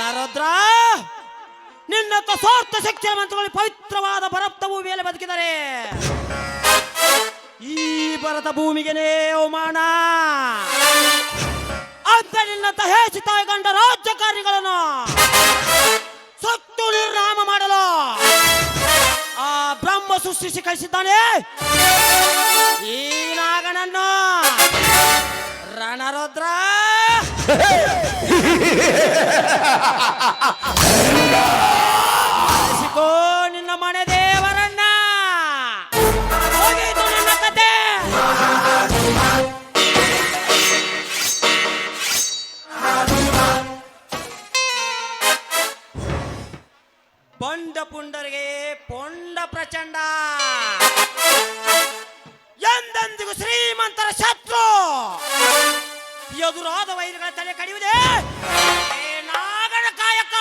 ರಣರುದ್ರ ನಿನ್ನ ಸ್ವಾರ್ಥ ಶಕ್ತಿಯ ಮಂತ್ರಗಳು ಪವಿತ್ರವಾದ ಭರತ ಭೂಮಿಯಲ್ಲಿ ಬದುಕಿದ್ದಾರೆ. ಈ ಭರತ ಭೂಮಿಗೆನೇ ಅವಮಾನ ಅಂತ ನಿನ್ನಂತ ಹೇಸಿತ ಗಂಡ ರಾಜ್ಯಕಾರಿಗಳನ್ನು ಸತ್ತು ನಿರ್ನಾಮ ಮಾಡಲು ಆ ಬ್ರಹ್ಮ ಸೃಷ್ಟಿಸಿ ಕಳಿಸಿದ್ದಾನೆ ಈ ನಾಗನನ್ನು. ರಣರುದ್ರ ನಿನ್ನ ಮನೆ ದೇವರನ್ನ ಹೋಗಿದ್ದು ನಿನ್ನ ಕತೆ. ಪೊಂಡ ಪುಂಡರಿಗೆ ಪೊಂಡ ಪ್ರಚಂಡ ಎಂದೆಂದಿಗೂ ಶ್ರೀಮಂತರ ಶತ್ರು. ಎದುರಾದ ವೈರಿಗಳ ತಲೆ ಕಡಿಯುವುದೇ ನಾಗನ ಕಾಯಕ.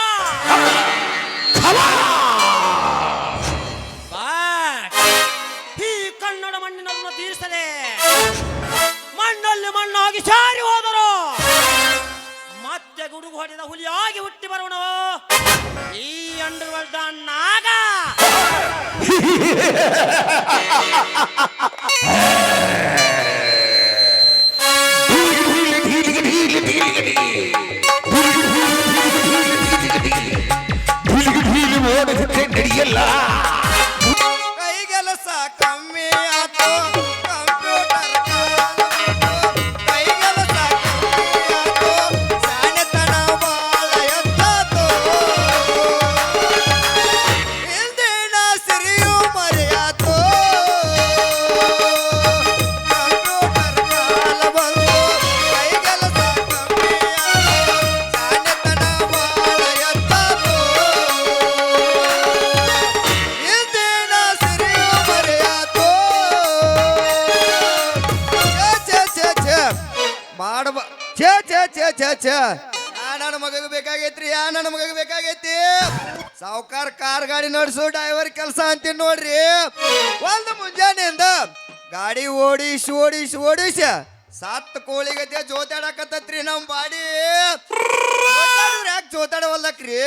ಈ ಕನ್ನಡ ಮಣ್ಣಿನನ್ನು ತೀರಿಸದೆ ಮಣ್ಣಲ್ಲಿ ಮಣ್ಣಾಗಿ ಸಾರಿ ಹೋದರು ಮತ್ತೆ ಗುಡುಗು ಹೊಡೆದ ಹುಲಿಯಾಗಿ ಹುಟ್ಟಿ ಬರುವನು ಈ ಅಂಡರ್ವರ್ಲ್ಡ್ ನಾಗ. ನಡೆಯಲ್ಲ ಕೈಗೆಲಸ ಕಮ್ಮಿ ಆತು ಕಂಪ್ಯೂಟರ್ ಕೈಗೆಲಸ ಕಮ್ಮಿ ಆತು ಸಾಣೆತನ ಬಾಳ ಎತ್ತಾತು ಇಂದಿನ ಸಿರಿಯು ಮರೆಯಾತು ಕಂಪ್ಯೂಟರ್ ಕಾಲ ಬಂದು ಕೈಗೆಲಸ ಕಮ್ಮಿ ಆತು ಸಾಣೆತನ ಬಾಳ ಎತ್ತಾತು ಮಾಡಬ ಛೇ ಛೇ ಛೇ ಛೇ ಛೇ ನನ್ನ ಮಗಗೆ ಬೇಕಾಗೈತ್ರಿ ನನ್ನ ಮಗಗೆ ಬೇಕಾಗೈತಿ. ಸಾವುಕಾರ ಕಾರ್ ಗಾಡಿ ನಡೆಸು ಡ್ರೈವರ್ ಕೆಲಸ ಅಂತೀನಿ ನೋಡ್ರಿ. ಒಂದು ಮುಂಜಾನೆಯಿಂದ ಗಾಡಿ ಓಡಿಸಿ ಓಡಿಸಿ ಓಡಿಸಿ ಸತ್ ಕೋಳಿಗತೆ ಜೋತಾಡಕತ್ತತ್ರಿ ನಮ್ಮ ಬಾಡಿ. ಯಾಕೆ ಜೋತಾಡವಲ್ಲಕ್ರಿ?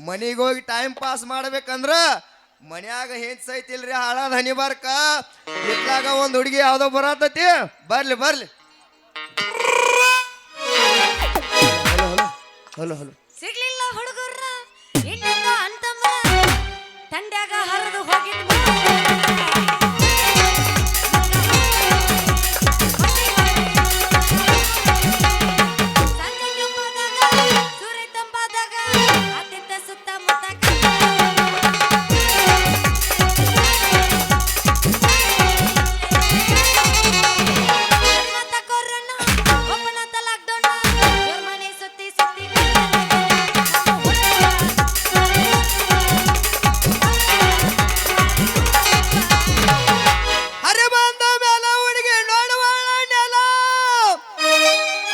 ಮನಿಗೆ ಹೋಗಿ ಟೈಮ್ ಪಾಸ್ ಮಾಡ್ಬೇಕಂದ್ರ ಮನ್ಯಾಗ ಹೆಂಚ್ ಸೈತಿಲ್ರಿ ಹಾಳಾದ ಹನಿ ಬಾರ್ಕ ಇಟ್ಲಾಗ ಒಂದು ಹುಡುಗಿ ಯಾವ್ದೋ ಬರತತಿ. ಬರ್ಲಿ ಬರ್ಲಿ. ಹಲೋ ಹಲೋ ಸಿಗ್ಲಿಲ್ಲ ಹುಡುಗರ ಇನ್ನೊಂದ ಅಂತಮ್ಮ ತಂಡ್ಯಾಗ ಹರಿದು ಹೋಗಿದ್ದ ಸಂಜೆ ತಂಪಾದಾಗ ಸೂರ್ಯ ತಂಪಾದಾಗ ಅತ್ತಿತ್ತ ಸುತ್ತಮುತ್ತ ಕೊರೋನಾ ಒಬ್ಬನಂತ ಲಾಕ್ಡೌನ್ ಜರ್ಮನಿ ಸುತ್ತಿ ಸುತ್ತಿ ಅರೆ ಬಂದ ಮೇಲ ಹುಡುಗಿ ನೋಡುವಾಳ ನೆಲ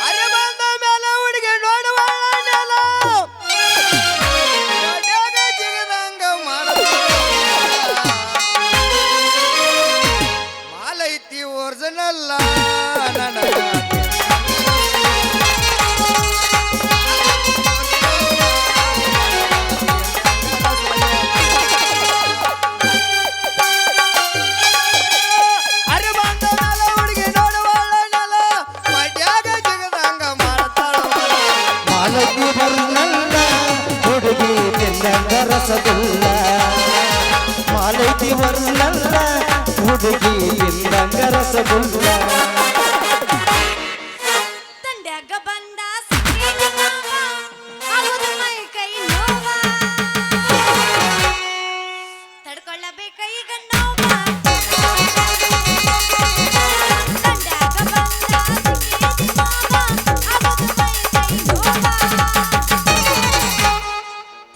ಅರೆ ಬಂದ ಮೇಲ ಹುಡುಗಿ ನೋಡುವಾಳ ನೆಲ ಹೊಟ್ಯಾಗ ಜಿಗದಂಗ ಮಾಲೈತಿ ಒರಿಜಿನಲ್ಲ ನನಗ ಅರೆ ಬಂದ ಮೇಲ ಹುಡುಗಿ ನೋಡುವಾಳ ನೆಲ ಹೊಟ್ಯಾಗ ಜಿಗದಂಗ ಮಾಡ್ತಾಳ ಮಾಲಕ್ಕಿ ಬರ್ನಲ್ಲ ಹುಡುಗಿ ತಿಂದಂಗ ರಸಗುಲ್ಲ. ಮಾಲೈತಿ ಬರ್ನಲ್ಲ ಹುಡುಗಿ ತಿಂದಂಗ ರಸಗುಲ್ಲ. ತಂಡ್ಯಾಗ ಬಂದ ಸಿಕ್ಕಿದ ಮಾವ ಆಗೋದು ಮೈ ಕೈ ನೋವ ತಡ್ಕೊಳ್ಳಬೇಕ ಈಗ ನೋವ. ತಂಡ್ಯಾಗ ಬಂದ ಸಿಕ್ಕಿದ ಮಾವ ಆಗೋದು ಮೈ ಕೈ ನೋವ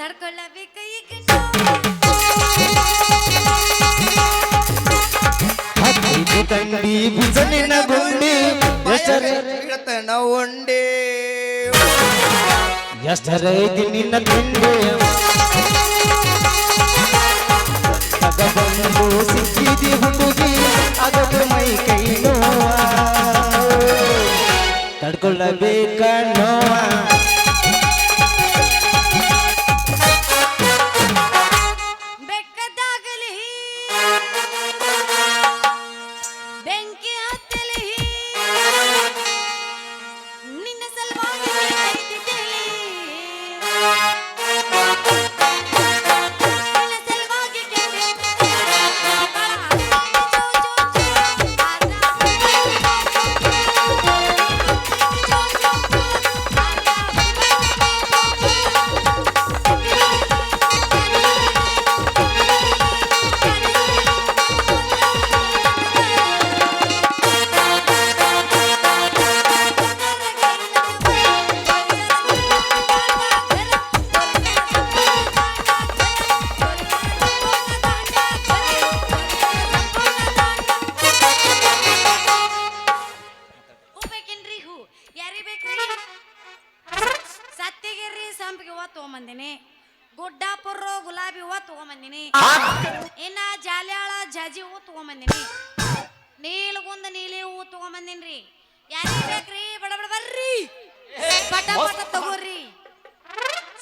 ತಡ್ಕೊಳ್ಳಬೇಕ ಈಗ ನೋವ. ಹತ್ತಿದು ತಂಡಿ ಬಿಸಲಿನ ಗುಂಡಿ ಇಡತನ ಉಂಡೆ ಎಷ್ಟರೈತಿ ನಿನ್ನ ತಿಂಡಿ ತಗ ಬಂದು ಸಿಕ್ಕಿದಿ ಹುಡುಗಿ ಅದಕ್ಕೆ ಮೈ ಕೈ ನೋವ ತಡ್ಕೊಳ್ಳಬೇಕ ನೋವ. ಸಂಪಿಗೆ ಹೂವ ತಗೊಂಬಂದಿನಿ, ಗುಡ್ಡಾಪುರ ಗುಲಾಬಿ ಹೂವ ತಗೊಂಬಂದಿನಿ, ಇನ್ನ ಜಾಲ್ಯಾಳ ಜಾಜಿ ಹೂವು ತಗೊಂಬಂದಿನಿ, ನೀಲಗುಂದ ನೀಲಿ ಹೂವು ತಗೊಂಬಂದಿನ್ರಿ. ಯಾರಿಗೆ ಬೇಕ್ರಿ? ಬಡ ಬಡ ಬರ್ರಿ, ಪಟ ಪಟ ತಗೋರಿ.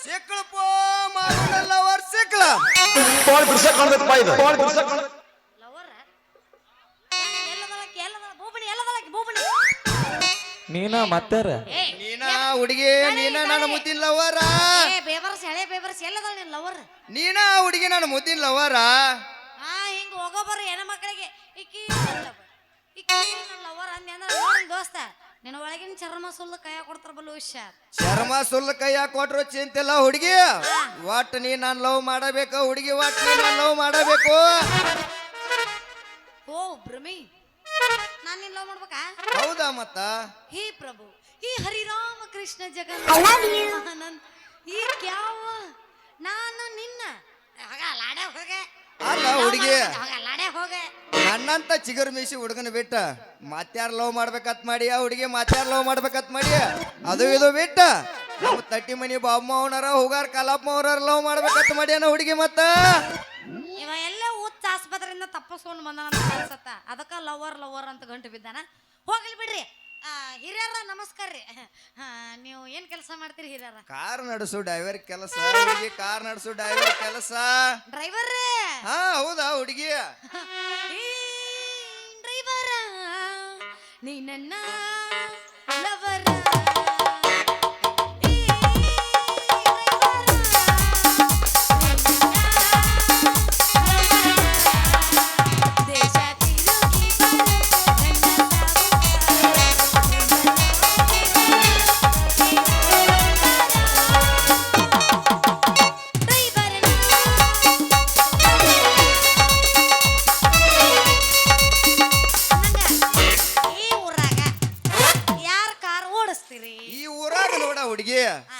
ಸಿಕ್ಳಪ್ಪ ಮಾಗುಂಡಲ್ಲ ಅವ್ರ ಸಿಕ್ಳ ಲವರ ಎಲ್ಲದಳಕ್ಕೆ ಎಲ್ಲದಳ ಭೂಪಣಿ ಎಲ್ಲದಳಕ್ಕೆ ಭೂಪಣಿ. ನೀನ ಮತ್ತಾರ ಏ ನೀನ ಹುಡುಗಿ ನೀನ ನನ್ನ ಮುದ್ದಿನ ಲವರ, ಏ ಬೇಬರ್ಸ್ ಹಳೆ ಬೇಬರ್ಸ್ ಎಲ್ಲದಳ ನಿನ್ ಲವರ್. ನೀನ ಹುಡುಗಿ ನನ್ನ ಮುದ್ದಿನ ಲವರ. ಹಿಂಗ ಹೋಗೋ ಬರ್ರಿ ಹೆಣ್ಣ ಮಕ್ಕಳಿಗೆ ಇಕ್ಕಿ ಲವರ್ ಅಂದೆ ಅಂದ್ರೆ ನೋಡಿ ದೋಸ್ತ, ನಿನ್ನ ಒಳಗಿನ ಚರ್ಮ ಸುಲ್ಲು ಕೈ ಕೊಡ್ತಾರ ಬಲು ಹುಷಾರ್. ಚರ್ಮ ಸುಲ್ಲ ಕೈಯ ಕೊಟ್ರು ಚಿಂತಿಲ್ಲ ಹುಡುಗಿ, ಒಟ್ಟು ನೀ ನಾನು ಲವ್ ಮಾಡಬೇಕು ಹುಡುಗಿ, ಒಟ್ಟು ನೀ ನಾನು ಲವ್ ಮಾಡಬೇಕು. ಓ ಭ್ರಮಿ, ನಾನು ನಿನ್ನ ಲವ್ ಮಾಡ್ಬೇಕಾ? ಹೌದಾ ಮತ್ತ ಹೇ ಪ್ರಭು, ಈ ಹರಿರಾಮ ಕೃಷ್ಣ ಜಗನ್ನಾಥ, ಈ ಕ್ಯಾವ ನಾನು ನಿನ್ನ ಲಾಡೆ ಹೋಗೆ ಅಲ್ಲ ಹುಡುಗಿ, ಲಾಡೆ ಹೋಗೆ. ನನ್ನಂತ ಚಿಗುರು ಮೀಸಿ ಹುಡುಗನ ಬಿಟ್ಟ ಮತ್ಯಾರ ಲವ್ ಮಾಡ್ಬೇಕತ್ ಮಾಡಿ ಆ ಹುಡುಗಿ ಮತ್ಯಾರ ಲವ್ ಮಾಡ್ಬೇಕತ್ ಮಾಡಿ ಅದು ಇದು ಬಿಟ್ಟ ನಮ್ಮ ತಟ್ಟಿ ಮನಿ ಬಾಬಮ್ಮ ಅವನಾರ ಹೋಗಾರ ಕಲಾಪ್ಪ ಅವ್ರಾರ ಲವ್ ಮಾಡ್ಬೇಕತ್ ಮಾಡಿ ಅನ್ನೋ ಹುಡುಗಿ ಮತ್ತ ಇವ ಎಲ್ಲ ಹುಚ್ಚ ಆಸ್ಪತ್ರೆಯಿಂದ ತಪ್ಪಿಸ್ಕೊಂಡು ಬಂದಾನ ಅನ್ಸತ್ತ, ಅದಕ್ಕ ಲವರ್ ಲವರ್ ಅಂತ ಗಂಟು ಬಿದ್ದಾನ. ಹೋಗ್ಲಿ ಬಿಡ್ರಿ. ಹಿರಿಯರ ನಮಸ್ಕಾರ ರೀ. ನೀವು ಏನ್ ಕೆಲಸ ಮಾಡ್ತೀರಿ ಹಿರಿಯರ? ಕಾರ್ ನಡೆಸು ಡ್ರೈವರ್ ಕೆಲಸ ಹುಡುಗಿ, ಕಾರ್ ನಡೆಸು ಡ್ರೈವರ್ ಕೆಲಸ. ಡ್ರೈವರ್ ಹಾ ಹೌದಾ ಹುಡುಗಿ? ಡ್ರೈವರ ನೀ ನನ್ನ ಲವರ.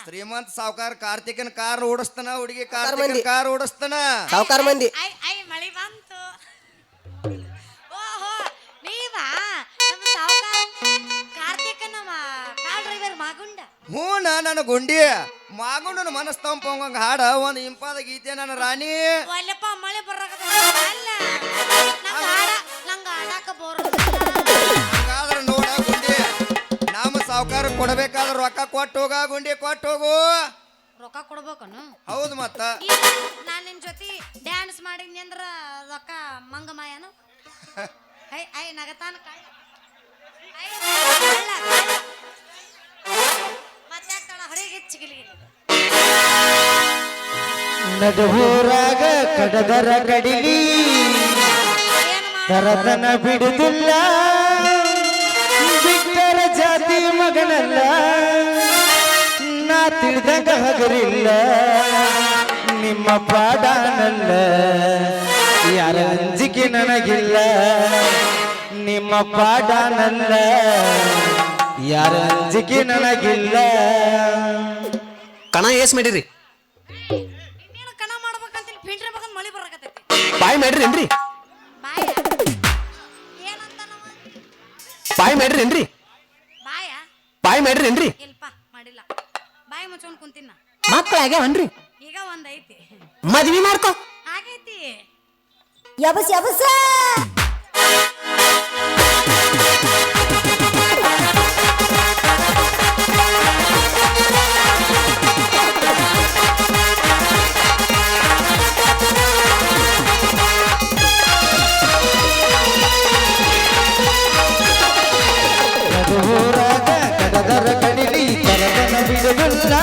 ಶ್ರೀಮಂತ ಸಾವುಕಾರ ಕಾರ್ತಿಕನ್ ಕಾರ್ ಓಡಿಸ್ತಾನ ಹುಡುಗಿ, ಕಾರ್ತಿಕನ್ ಕಾರ್ ಓಡಿಸ್ತಾನ. ಸಾವುಕಾರ ಮಂದಿ ಮಳಿ ಬಂತು. ಓಹೋ ನೀವಾ ನಮ್ಮ ಸಾವುಕಾರ ಕಾರ್ತಿಕನ ಕಾರ್ ಡ್ರೈವರ್ ಮಾಗುಂಡ? ಹ್ಞೂ ನನ್ನ ಗುಂಡಿ ಮಾಗುಂಡನ ಮನಸ್ತಂಪ ಹಾಡ ಒಂದ್ ಇಂಪಾದ ಗೀತೆ ನನ್ನ ರಾಣಿ. ಒಲ್ಲಪ್ಪ ಮಳೆ ಬರಕತ್ತ ಅಲ್ಲ ನಂಗ ಆಡಾಕ ಬೋರ್. ಹಾಗಾದ್ರೆ ನೋಡ ಗುಂಡಿ, ನಮ್ಮ ಸಾವುಕಾರ ಕೊಡಬೇಕಾದ್ರ ರೊಕ್ಕ ಕೊಟ್ಟು ಹೋಗ ಗುಂಡಿ, ಕೊಟ್ಟು ಹೋಗು. ರೊಕ್ಕ ಕೊಡ್ಬೇಕನು? ಹೌದು ಮತ್ತ ನಾನ್ ನಿನ್ ಜೊತೆ ಡ್ಯಾನ್ಸ್ ಮಾಡಿದ್ನಿ ಅಂದ್ರ ರೊಕ್ಕ ಮಂಗ ಮಾಯನು? ಐ ಐ ನಗತಾನ ಕಳ್ಳ ಮತ್ತೆ ಆಗ್ತಾಳ ಹೊರಗೆ ಹೆಚ್ಚಿಗಿಲಿ. ನಡುವೂರಾಗ ಕಡದರ ಕಡಿಲಿ ತರತನ ಬಿಡುದಿಲ್ಲ, ಬಿಟ್ಟರ ಜಾತಿ ಮಗನಲ್ಲ, ನಾ ತಿಳಿದಂಗ ಹಗರಿಲ್ಲ, ನಿಮ್ಮ ಪಾಡನಲ್ಲ, ಯಾರ ಅಂಜಿಕೆ ನನಗಿಲ್ಲ, ನಿಮ್ಮ ಪಾಡನಲ್ಲ, ಯಾರ ಅಂಜಿಕೆ ನನಗಿಲ್ಲ. ಕಣ ಏಸ್ ಮಾಡಿರಿ? ಇನ್ನೇನು ಕಣ ಮಾಡ್ಬೇಕಂತಿಲ್ಲ, ಪಿಂಟ್ರಿ ಬೇಕಂತ ಮಳಿ ಬರಕತ್ತೈತಿ. ಬಾಯ್ ಮಾಡ್ರಿ ಬಾಯ ಏನಂತ ನಮ್ಮ ಬಾಯ್ ಮಾಡ್ರಿ ಬಾಯ ಬಾಯ್ ಮಾಡ್ರಿ ಇಲ್ಪ ಮಾಡಿಲ್ಲ, ಬಾಯಿ ಮುಚ್ಕೊಂಡ್ ಕುಂತಿನ. ಮಕ್ಕಳು ಆಗ್ಯಾವನ್ರಿ? ಈಗ ಒಂದ್ ಐತಿ, ಮದ್ವಿ ಮಾಡ್ಕೊ. ಆಗೈತಿ. ಯಬಸ್ ಯಬಸ್ ನಡುವೂರಾಗ ಕಡದರ ಕಡಿಲಿ ತರತನ ಬಿಡುದಿಲ್ಲ,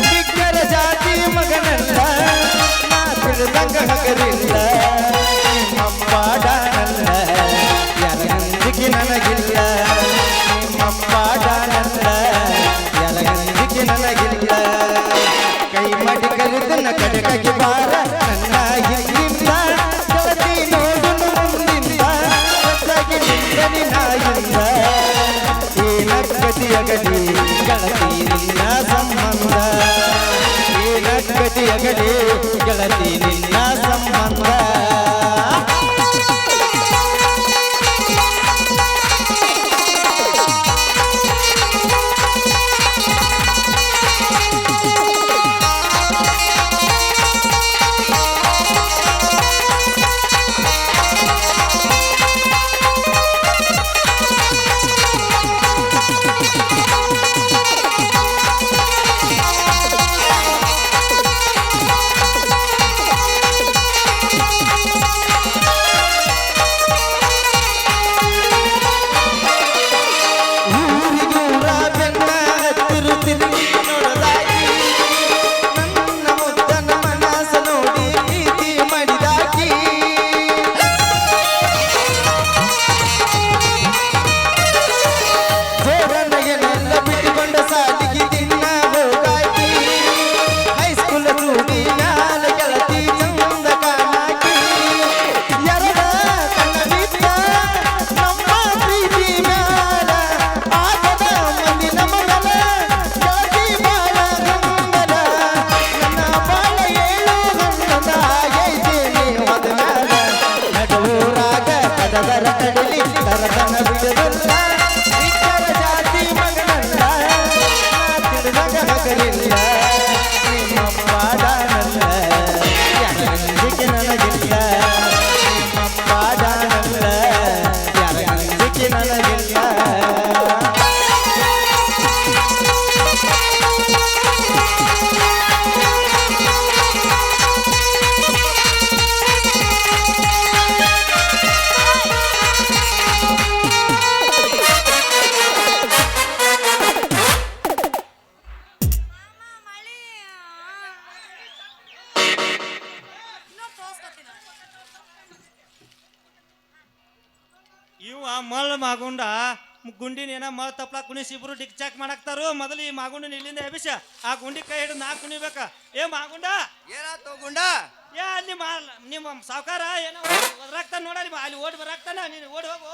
ಬಿಟ್ಟರ ಜಾತಿ ಮಗನಲ್ಲ, ನಾ ತಿಳಿದಂಗ ಹಗರಿಲ್ಲ, ನಿಮ್ಮ ಪಾಡನಲ್ಲ, ಯಾರ ಅಂಜಿಕೆ ನನಗಿಲ್ಲ, ನಿಮ್ಮ ಪಾಡನಲ್ಲ, ಯಾರ ಅಂಜಿಕೆ ನನಗಿಲ್ಲ. ಕೈ ಮಾಡಿ ಕರೆದನ ಕಡಕಗೆ ಬಾರ ನನ್ನ ಹಿಂದಿಂದ, ಗೆಳತಿ ನೋಡುನು ಮುಂದಿಂದ, ಹೊತ್ತಾಗಿ ನಿಂತನಿ ನಾಯಿಂದ, ಗತಿಯಗಲಿ ಗೆಳತಿ ನಿನ್ನ ಸಂಬಂಧ, ಗತಿಯಗಲಿ ಗೆಳತಿ ನಿನ್ನ ಸಂಬಂಧ. ಇವ ಮಳ್ ಮಾಗುಂಡ ಗುಂಡಿನ ಏನ ಮಳ್ ತಪ್ಲ ಕುಣಿಸಿ ಇಬ್ರು ಡಿಕ್ ಚಾಕ್ ಮಾಡಾಕ್ತಾರು ಮೊದಲು ಈ ಮಾಗುಂಡನ ಇಲ್ಲಿಂದ ಎಬಿಸ ಆ ಗುಂಡಿ ಕೈ ಹಿಡಿದು ನಾ ಕುಣಿಬೇಕ ಏ ಮಾಗುಂಡ ಏನಾಯ್ತು ಗುಂಡ ಯಾ ನಿಮ್ಮ ಸಾವುಕಾರ ಏನೋ ಒದರಾಕ್ತಾನ ನೋಡ ಅಲ್ಲಿ ಓಡಿ ಬರಾಕ್ತಾನ ನೀನು ಓಡಿ ಹೋಗು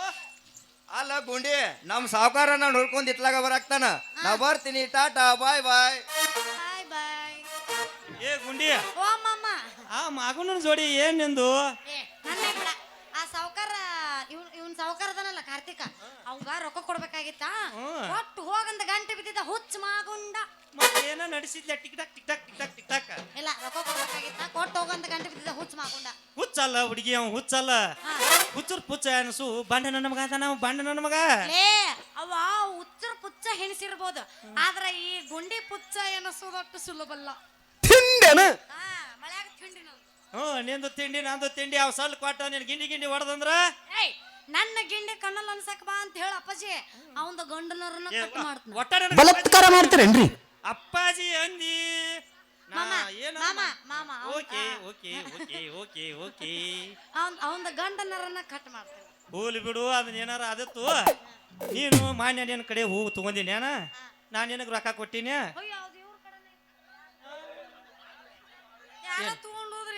ಅಲ್ಲ ಗುಂಡಿ ನಮ್ ಸಾವುಕಾರ ನಾನು ಹುಡ್ಕೊಂಡ್ ಇತ್ಲಾಗ ಬರಾಕ್ತಾನ ನಾ ಬರ್ತೀನಿ ಟಾಟಾ ಬಾಯ್ ಬಾಯ್ ಬಾಯ್ ಬಾಯ್. ಏ ಗುಂಡಿ ಓ ಮಾಮ. ಆ ಮಾಗುಂಡನ ಜೋಡಿ ಏನ್ ನಿಂದು ಏ ನನ್ನ ಬಿಡ. ಆ ಸಾವುಕಾರ ಇವ್ನ ಸಾವುಕಾರ ಅದನಲ್ಲ ಕಾರ್ತಿಕ ಅವಂಗ ರೊಕ್ಕ ಕೊಡ್ಬೇಕಾಗಿತ್ತಾ ಒಟ್ಟು ಹೋಗಂದ ಗಂಟೆ ಬಿದ್ದಿದ್ದ ಹುಚ್ಚ ಮಾಗುಂಡ. ಮತ್ತೆ ಏನ ನಡೆಸಿದ್ಲ TikTok TikTok TikTok TikTok ಇಲ್ಲ ರೊಕ್ಕ ಕೊಡ್ಬೇಕಾಗಿತ್ತ ಕೊಟ್ಟು ಹೋಗಂದ ಗಂಟೆ ಬಿದ್ದಿದ್ದ ಹುಚ್ಚ ಮಾಗುಂಡ. ಹುಚ್ಚಲ್ಲ ಹುಡುಗಿ ಅವ ಹುಚ್ಚಲ್ಲ ಹುಚ್ಚರ್ ಪುಚ್ಚ ಅನಸು ಬಂಡ ನನ್ನ ಮಗ ಅದ ನಾವು ಬಂಡ ನನ್ನ ಮಗ ಲೇ ಅವ ಹುಚ್ಚರ ಪುಚ್ಚ ಹೆಣಿಸಿರ್ಬೋದು ಆದ್ರ ಈ ಗುಂಡಿ ಪುಚ್ಚ ಎನಸೋದಟ್ಟು ಸುಲಭಲ್ಲ. ತಿಂಡೆನ ಮಳ್ಯಾಗ ತಿಂಡಿ ನಾವು. ನಿಂದು ತಿಂಡಿ ನಂದು ತಿಂಡಿ ಅವ್ ಸಲ್ ಕೊಟ್ಟ ನಿನ್ ಗಿಂಡಿ ಹೊಡೆದಂದ್ರ ಏಯ್ ನನ್ನ ಗಿಂಡಿ ಕಣ್ಣಲ್ಲಿ ಅನ್ಸಕ್ ಬಾ ಅಂತ ಹೇಳ ಅಪ್ಪಾಜಿ ಅವಂದ ಗಂಡನರನ್ನ ಕಟ್ ಮಾಡ್ತಾನ. ಒಟ್ಟಾರೆ ಬಲತ್ಕಾರ ಮಾಡ್ತೀರೇನ್ರಿ ಅಪ್ಪಾಜಿ ಅಂದಿ ಮಾಮ ಮಾಮ ಮಾಮ okay okay okay okay okay ಅವಂದ ಗಂಡನರನ್ನ ಕಟ್ ಮಾಡ್ತಾನೆ. ಹೋಲಿ ಬಿಡು ಅದನ್ನ ಏನಾರ ಆದತ್ತು ನೀನು ಮಾನ್ಯ ನಿನ್ನ ಕಡೆ ಹೂ ತಗೊಂಡಿನಿ ಅಣ್ಣ ನಾನು ನಿನಗೆ ರೊಕ್ಕ ಕೊಟ್ಟಿನಿ ಅಯ್ಯೋ ಅದು ಇವ್ರ ಕಡೆನೇ ಯಾರ ತಗೊಂಡು ಹೋದ್ರಿ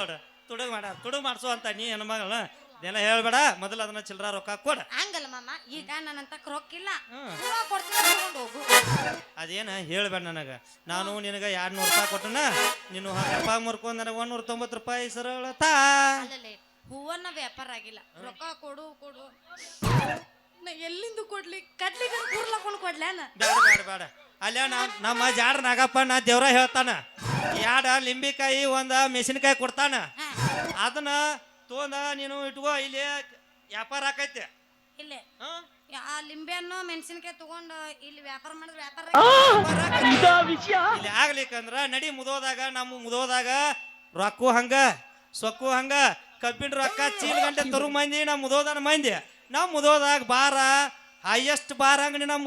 ನೋಡ ತುಡುಗ್ ಮಾಡ್ಸು ಅಂತ ನೀ ಹೆಣ್ಣು ಮಗಳ ಇದೆಲ್ಲ ಹೇಳ್ಬೇಡ ಮೊದಲು ಅದನ್ನ ಚಿಲ್ಲರ ರೊಕ್ಕ ಕೊಡ ಹಂಗಲ್ಲ ಮಾಮ ಈಗ ನನ್ನಂತ ರೊಕ್ಕಿಲ್ಲ ಕೊಡ್ತೀನಿ ತಗೊಂಡು ಹೋಗು. ಅದೇನ ಹೇಳ್ಬೇಡ ನನಗೆ ನಾನು ನಿನಗೆ 200 ರೂಪಾಯಿ ಕೊಟ್ಟನ ನೀನು 10 ರೂಪಾಯಿ ಮುರ್ಕೊಂಡ್ ನನಗೆ 190 ರೂಪಾಯಿ ಸರಳ ತಾ ಅಲ್ಲಲ್ಲೇ ಹೂವನ್ನ ವ್ಯಾಪಾರ ಆಗಿಲ್ಲ ರೊಕ್ಕ ಕೊಡು ಕೊಡು ನಾ ಎಲ್ಲಿಂದ ಕೊಡ್ಲಿ ಕಡ್ಲಿಗೆ ಕೂರ್ಲಕೊಂಡು ಕೊಡ್ಲೇನ. ಬೇಡ ಬೇಡ ಬೇಡ ಅಲ್ಲೇ ನಮ್ಮ ಜಾಡ್ರ ನಾಗಪ್ಪ ನಾ ದೇವ್ರ ಹೇಳ್ತಾನ 2 ಲಿಂಬಿಕಾಯಿ 1 ಮೆಣಸಿನಕಾಯಿ ಕೊಡ್ತಾನ ಅದನ್ನ ತೊಂದ ನೀನು ಇಟ್ಕೋ ಇಲ್ಲಿ ವ್ಯಾಪಾರ ಆಕೈತೆ ಇಲ್ಲೇ ಆ ಲಿಂಬೆಹಣ್ಣು ಮೆಣಸಿನಕಾಯಿ ತಗೊಂಡು ಇಲ್ಲಿ ವ್ಯಾಪಾರ ಮಾಡಿದ್ರೆ ವ್ಯಾಪಾರ ಇಲ್ಲಿ ಆಗ್ಲಿಕ್ಕಂದ್ರ ನಡಿ ಮುದೋದಾಗ ನಮ್ಮ ಮುದೋದಾಗ ರೊಕ್ಕು ಹಂಗ ಸೊಕ್ಕು ಹಂಗ ಕಬ್ಬಿನ ರೊಕ್ಕ ಚೀಲ ಗಂಟೆ ತರು ಮಂದಿ ನಮ್ಮ ಮುದೋದನ ಮಂದಿ ನಾವು ಮುದೋದಾಗ ಬಾರ ಹೈಯೆಸ್ಟ್ ಬಾರ ಅಂಗಡಿ ನಮ್ಮ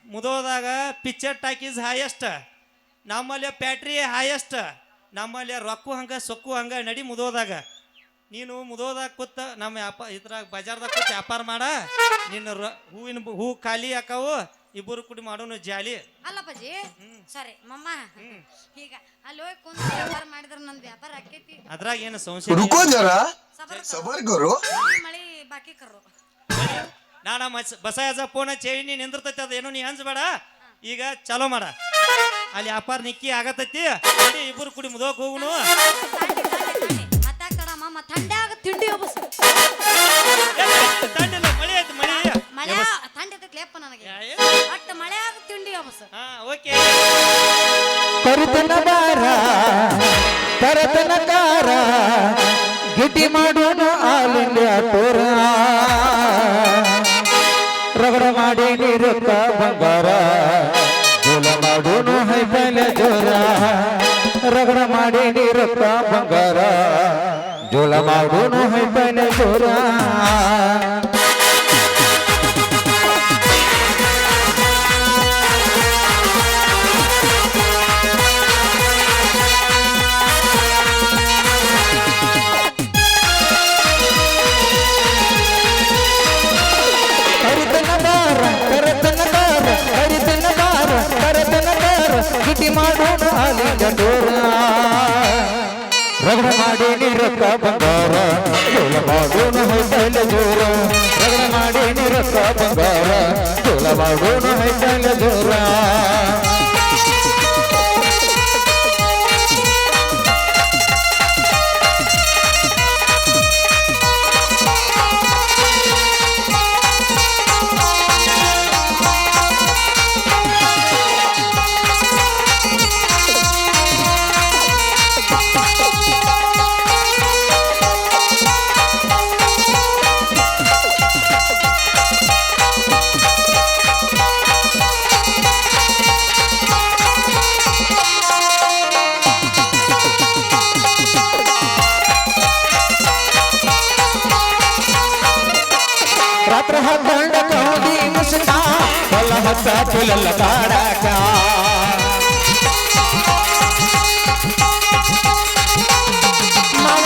ಮುದೋದಾಗ ಪಿಕ್ಚರ್ ಟಾಕೀಸ್ ಹೈಯೆಸ್ಟ್ ನಮ್ಮಲ್ಲಿ ಪ್ಯಾಟ್ರಿ ಹೈಯೆಸ್ಟ್ ನಮ್ಮಲ್ಲಿ ರೊಕ್ಕು ಹಂಗ ಸೊಕ್ಕು ಹಂಗ ನಡಿ ಮುದೋದಾಗ ನೀನು ಮುದೋದಾಗ ಕೂತ ನಮ್ಮ ಇದ್ರಾಗ ಬಜಾರ್ದಾಗ ಕೂತ ವ್ಯಾಪಾರ ಮಾಡ ನಿನ್ನ ಹೂ ಖಾಲಿ ಹಾಕಾವು ಇಬ್ಬರು ಕುಡಿ ಮಾಡೋನು ಜಾಲಿ ಅಲ್ಲಪ್ಪಾಜಿ ಸರಿ ಮಮ್ಮ ಈಗ ಅಲ್ಲಿ ಹೋಗಿ ಕುಂತ ವ್ಯಾಪಾರ ಮಾಡಿದ್ರ ನಂದು ವ್ಯಾಪಾರ ಆಕೈತಿ ಅದ್ರಾಗ ಏನು ಸಂಶಯ ಮಳಿ ಬಾಕಿ ಕರು ನಾನ ಬಸಯ್ಯ ಫೋನ್ ಚೇಳಿ ನಿಂದಿರ್ತೈತಿ ಅದೇನು ನೀ ಹಂಚ್ಬೇಡ ಈಗ ಚಲೋ ಮಾಡ ಅಲ್ಲಿ ವ್ಯಾಪಾರ ನಿಕ್ಕಿ ಆಗತೈತಿ ಇಬ್ಬರು ಕುಡಿ ಮುದೋಕ್ ಹೋಗುನು ಮತ್ತಾಗ್ತಾಡ ಮಾಮ ಥಂಡ್ಯಾಗ ತಿಂಡಿ ಹಬ್ಬಸ್ ತಂಡಿಲ್ಲ ಮಳೆ ಐತಿ ಮಳೆ ಮಳೆ ಥಂಡಿ ಐತೈತಿ ಲೇಪ ನನಗೆ ಒಟ್ಟು ಮಳೆಯಾಗ ತಿಂಡಿ ಹಬ್ಬಸ್ ಓಕೆ ಕರಿತನ ಬಾರ ಕರತನ ಕಾರ ಗಿಟಿ ಮಾಡೋನು ಆಲಿಂದ ತೋರ ರಗಡ ಮಾಡಿ ನೀರಕ್ಕ ಬಂಗಾರ ಜೋಲ ಮಾಡೋನು ಹೈಬಲ ಜೋರ ರಗಡ ಮಾಡಿ ನೀರಕ್ಕ ಬಂಗಾರ ಜೋಲ ಮಾಡೋನು ಹೈಬಲ ಜೋರ ಗಿಟಿ ಮಾಡೋಣ ಅಲಿಂದ ಡೋರ ರಗಡ ಮಾಡಿ ನೀರಕ್ಕ ಬಂಗಾರ ಜೋಲ ಮಾಡೋಣ ಹೈಬಲ ಜೋರ ರಗಡ ಮಾಡಿ ನೀರಕ್ಕ ಬಂಗಾರ ಜೋಲ ಮಾಡೋಣ ಹೈಬಲ ಜೋರ ರಾತ್ರಿ ಹಗ್ಗಂಡ ಕೌಡಿ ಮುಸುಕ ಹೊಲ ಹತ್ತ ತುಲಲ್ಲ ಕಾಡಾಕ ಮಾವ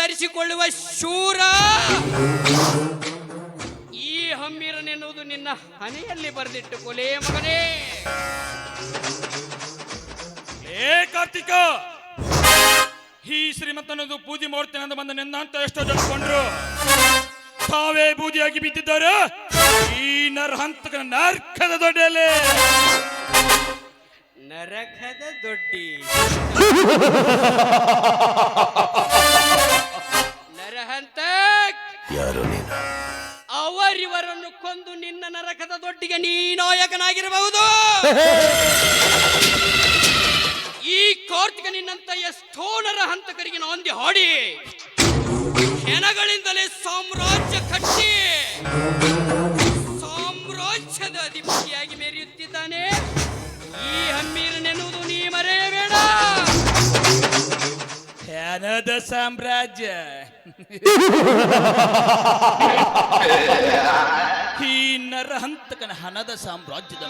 ಧರಿಸಿಕೊಳ್ಳುವ ಶೂರ. ಈ ಹಮ್ಮಿರನೆನ್ನುವುದು ನಿನ್ನ ಹಣೆಯಲ್ಲಿ ಬರೆದಿಟ್ಟು ಕೊಲೆ ಮಗನೇ. ಏ ಕಾರ್ತಿಕ, ಈ ಶ್ರೀಮಂತನದು ಬೂದಿ ಮಾಡ್ತೇನೆ ಬಂದ ನಿನ್ನಂತ ಎಷ್ಟೋ ಜನ ಕೊಂಡ್ರು ತಾವೇ ಬೂದಿಯಾಗಿ ಬಿದ್ದಿದ್ದಾರೆ ಈ ನರಹಂತಕ ನರ್ಕದ ದೊಡ್ಡಲೆ. ನರಕದ ದೊಡ್ಡಿ ನರಹಂತ ಅವರಿವರನ್ನು ಕೊಂದು ನಿನ್ನ ನರಕದ ದೊಡ್ಡಿಗೆ ನೀ ನಾಯಕನಾಗಿರಬಹುದು. ಈ ಕಾರ್ತಿಕ ನಿನ್ನಂತ ಎಷ್ಟೋ ನರಹಂತಕರಿಗೆ ನಾಂದಿ ಹಾಡಿ ಹೆಣಗಳಿಂದಲೇ ಸಾಮ್ರಾಜ್ಯ ಕಟ್ಟಿ ಸಾಮ್ರಾಜ್ಯದ ಅಧಿಪತಿಯಾಗಿ ಮೆರೆಯುತ್ತಿದ್ದಾನೆ ಈ ಹಮ್ಮೀರನೆನ್ನುವುದು ನೀ ಮರೆಯಬೇಡ. ಹೆಣದ ಸಾಮ್ರಾಜ್ಯ ಈ ನರಹಂತಕನ ಹಣದ ಸಾಮ್ರಾಜ್ಯದ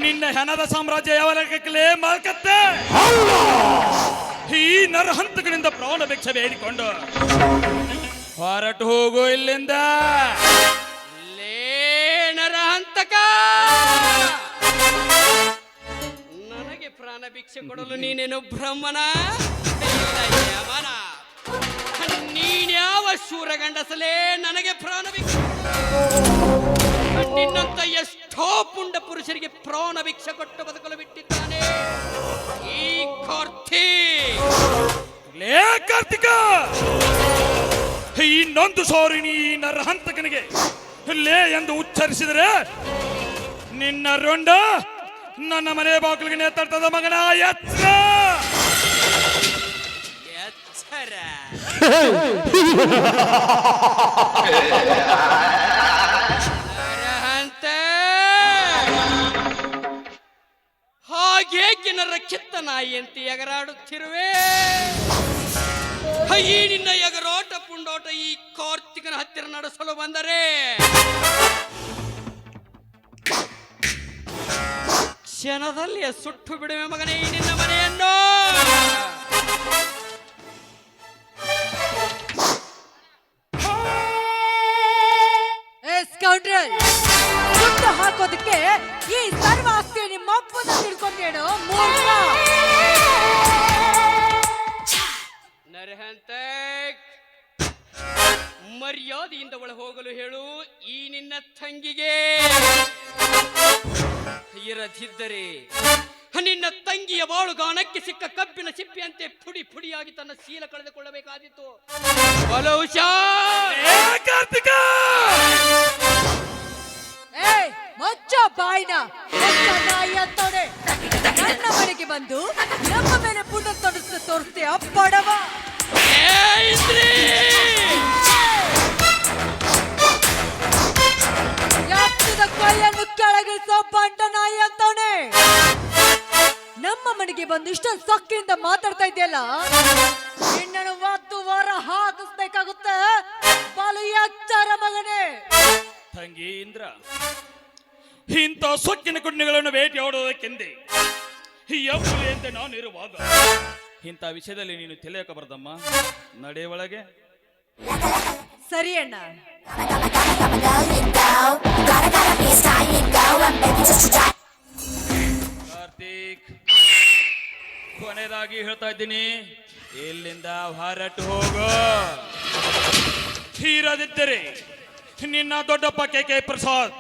ನಿನ್ನ ಹಣದ ಸಾಮ್ರಾಜ್ಯ ಯಾವ ಲೆಕ್ಕಕ್ಕೆ ಮಾಲ್ಕತ್ತೆ. ಈ ನರಹಂತಕನಿಂದ ಪ್ರಾಣ ಭಿಕ್ಷೆ ಬೇಡಿಕೊಂಡು ಹೊರಟು ಹೋಗು ಇಲ್ಲಿಂದ. ಲೇ ನರಹಂತಕ, ನನಗೆ ಪ್ರಾಣ ಭಿಕ್ಷೆ ಕೊಡಲು ನೀನೇನು ಬ್ರಹ್ಮನ ಇಲ್ಲ ಯಮನ? ನೀನ್ಯಾವ ಶೂರ ಗಂಡಸಲೇ ನನಗೆ ಪ್ರಾಣ ಭಿಕ್ಷೆ? ನಿನ್ನಂತ ಎಷ್ಟೋ ಪುಂಡ ಪುರುಷರಿಗೆ ಪ್ರಾಣ ಭಿಕ್ಷೆ ಕೊಟ್ಟು ಬದುಕಲು ಬಿಟ್ಟಿದ್ದಾನೆ ಈ ಕಾರ್ತಿಕ. ಇನ್ನೊಂದು ಸಾರಿ ನೀ ನರಹಂತಕನಿಗೆ ಲೇ ಎಂದು ಉಚ್ಚರಿಸಿದರೆ ನಿನ್ನ ರುಂಡ ನನ್ನ ಮನೆ ಬಾಗಿಲಿಗೆ ನೇತರ್ತದ ಮಗನ. ಎಚ್ಚರ ಎಚ್ಚರ. ನರಹಂತ, ಹಾಗೇಕೆ ನನ್ನ ಕಿತ್ತ ನಾಯಿಯಂತೆ ಎಗರಾಡುತ್ತಿರುವೆ? ಈ ನಿನ್ನ ಎಗರಾಟ ಪುಂಡಾಟ ಈ ಕಾರ್ತಿಕನ ಹತ್ತಿರ ನಡೆಸಲು ಬಂದರೆ ಕ್ಷಣದಲ್ಲಿ ಸುಟ್ಟು ಬಿಡುವೆ ಮಗನೇ ಈ ನಿನ್ನ ಮನೆಯನ್ನು. ಸುಟ್ಟು ಹಾಕೋದಕ್ಕೆ ಈ ಸರ್ವ ಆಸ್ತಿ ನಿಮ್ಮ ಅಪ್ಪನ ತಿಳ್ಕೊಂಡೇನು ಮೂರ್ಖ. ನರಹಂತ, ಮರ್ಯಾದೆಯಿಂದ ಒಳ ಹೋಗಲು ಹೇಳು ಈ ನಿನ್ನ ತಂಗಿಗೆ. ಇರದಿದ್ದರೆ ನಿನ್ನ ತಂಗಿಯ ಬಾಳುಗಾಣಕ್ಕೆ ಸಿಕ್ಕ ಕಬ್ಬಿನ ಸಿಪ್ಪಿಯಂತೆ ಪುಡಿ ಪುಡಿಯಾಗಿ ತನ್ನ ಶೀಲ ಕಳೆದುಕೊಳ್ಳಬೇಕಾದಿತ್ತು. ಕಾರ್ತಿಕ, ಮಚ್ಚ ಬಾಯ್ನ ನಾಯಿ ಅಂತವನೆ ನನ್ನ ಮನೆಗೆ ಬಂದು ನಮ್ಮ ಮೇಲೆ ಪುಣ್ಣ ತೋರಿಸ್ತೆ ಅಪ್ಪಡವ. ಯಾಕಿದ ಕೈಯನ್ನು ಕೆಳಗಿಳಿಸೋ ಬಂಡ ನಾಯಿ ಅಂತವನೆ ನಮ್ಮ ಮನೆಗೆ ಬಂದು ಇಷ್ಟೊಂದು ಸೊಕ್ಕಿನಿಂದ ಮಾತಾಡ್ತಾ ಇದೆಯಲ್ಲ, ನಿನ್ನನ್ನು ಒತ್ತು ವಾರ ಹಾಕಿಸ್ಬೇಕಾಗುತ್ತೆ. ಬಾಲು ಎಚ್ಚರ ಮಗನೇ. ತಂಗಿ ಇಂದ್ರ, ಇಂಥ ಸೊಕ್ಕಿನ ಕುಂಡಿಗಳನ್ನು ಭೇಟಿಯಾಡುವುದಕ್ಕೆಂದೇ ಎಂತೆ ನಾನು ಇರುವಾಗ ಇಂಥ ವಿಷಯದಲ್ಲಿ ನೀನು ತಿಳಿಯಕಬಾರ್ದಮ್ಮ. ನಡೆ ಒಳಗೆ. ಸರಿ ಅಣ್ಣ. ಕಾರ್ತಿಕ್, ಕೊನೆಯದಾಗಿ ಹೇಳ್ತಾ ಇದ್ದೀನಿ, ಇಲ್ಲಿಂದ ಹೊರಟು ಹೋಗು. ಇರದಿದ್ದರೆ ನಿನ್ನ ದೊಡ್ಡಪ್ಪ ಕೆ ಪ್ರಸಾದ್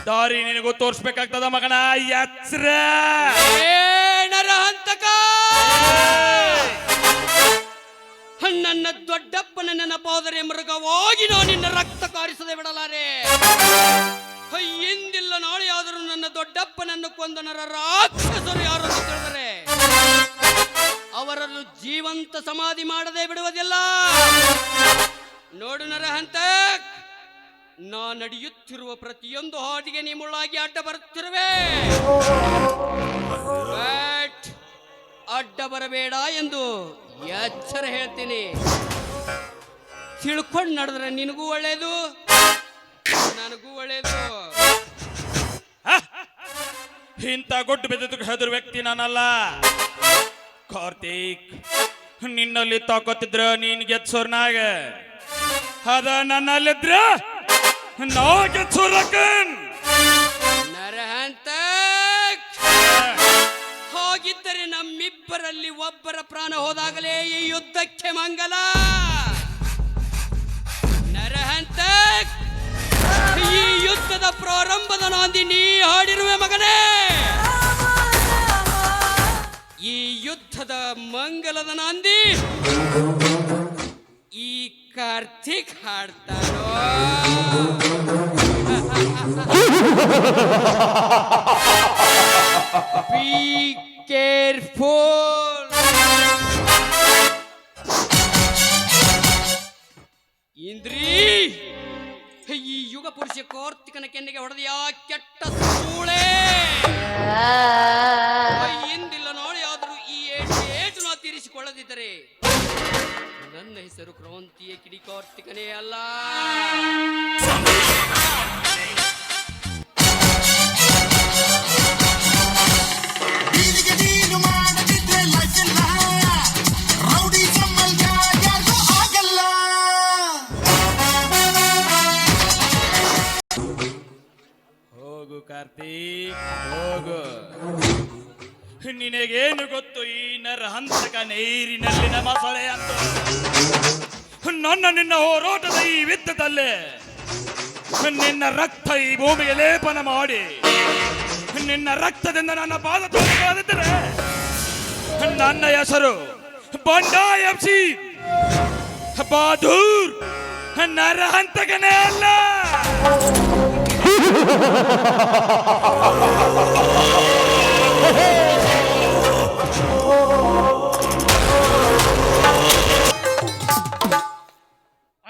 ದಾರಿ ನಿನಗೂ ತೋರಿಸ್ಬೇಕಾಗ್ತದ ಮಗನ. ಎಚ್ಚರ. ನರಹಂತಕ, ನನ್ನ ದೊಡ್ಡಪ್ಪನ ನೆನಪಾದರೆ ಮೃಗವಾಗಿ ನಾನು ನಿನ್ನ ರಕ್ತ ಕಾರಿಸದೆ ಬಿಡಲಾರೆ. ಎಂದಿಲ್ಲ ನಾಳೆಯಾದರೂ ನನ್ನ ದೊಡ್ಡಪ್ಪನನ್ನು ಕೊಂದ ನರ ರಾಕ್ಷಸರು ಯಾರನ್ನು ತಿಳಿದರೆ ಅವರನ್ನು ಜೀವಂತ ಸಮಾಧಿ ಮಾಡದೆ ಬಿಡುವುದಿಲ್ಲ. ನೋಡು ನರಹಂತ, ನಾ ನಡೆಯುತ್ತಿರುವ ಪ್ರತಿಯೊಂದು ಹಾದಿಗೆ ನೀ ಮುಳ್ಳಾಗಿ ಅಡ್ಡ ಬರುತ್ತಿರುವೆ. ಅಡ್ಡ ಬರಬೇಡ ಎಂದು ಎಚ್ಚರ ಹೇಳ್ತೀನಿ. ತಿಳ್ಕೊಂಡು ನಡೆದ್ರೆ ನಿನಗೂ ಒಳ್ಳೇದು, ನನಗೂ ಒಳ್ಳೇದು. ಇಂಥ ಗೊಡ್ಡು ಬೆದೆದು ಹೆದರು ವ್ಯಕ್ತಿ ನಾನಲ್ಲ ಕಾರ್ತಿಕ್. ನಿನ್ನಲ್ಲಿ ತಾಕೋತಿದ್ರ ನೀನ್ ಗೆದ್ಸೋರ್ನಾಗ ಅದ ನನ್ನಲ್ಲಿದ್ರ ನಾ ಗೆದ್ಸೋರಕನ್ ನರಹಂತ ಹೋಗಿದ್ದರೆ ನಮ್ಮಿಬ್ಬರಲ್ಲಿ ಒಬ್ಬರ ಪ್ರಾಣ ಹೋದಾಗಲೇ ಈ ಯುದ್ಧಕ್ಕೆ ಮಂಗಲ. ನರಹಂತ ಈ ಯುದ್ಧದ ಪ್ರಾರಂಭದ ನಾಂದಿ ನೀ ಹಾಡಿರುವೆ ಮಗನೇ. ಈ ಯುದ್ಧದ ಮಂಗಲದ ನಾಂದಿ ಈ ಕಾರ್ತಿಕ್ ಹಾಡ್ತಾನೋ. Be careful. ಇಂದ್ರಿ ಈ ಯುಗ ಪುರುಷ ಕಾರ್ತಿಕನ ಕೆನ್ನೆಗೆ ಹೊಡೆದ ಕೆಟ್ಟ ಸೂಳೆ. ಎಂದಿಲ್ಲ ನಾಳೆ ಆದರೂ ಈ ಏಟು ನಾ ತೀರಿಸಿಕೊಳ್ಳದಿದ್ದರೆ ನನ್ನ ಹೆಸರು ಕ್ರಾಂತಿಯ ಕಿಡಿ ಕಾರ್ತಿಕನೇ ಅಲ್ಲ. ಹೋಗು ಕಾರ್ತಿಕ್ ಹೋಗು. ನಿನಗೇನು ಗೊತ್ತು ಈ ನರಹಂತಕ ನೀರಿನಲ್ಲಿನ ಮಸಳೆ ಅಂತ? ನಿನ್ನ ಹೋರಾಟದ ಈ ಯುದ್ಧದಲ್ಲೇ ನಿನ್ನ ರಕ್ತ ಈ ಭೂಮಿಗೆ ಲೇಪನ ಮಾಡಿ ನಿನ್ನ ರಕ್ತದಿಂದ ನನ್ನ ಪಾದ ತೊಳೆದಿದ್ದರೆ ನನ್ನ ಹೆಸರು ಬಂಡಾಯ ಎಂಸಿ ಬಹದ್ದೂರ್ ನರಹಂತಕನೇ ಅಲ್ಲ.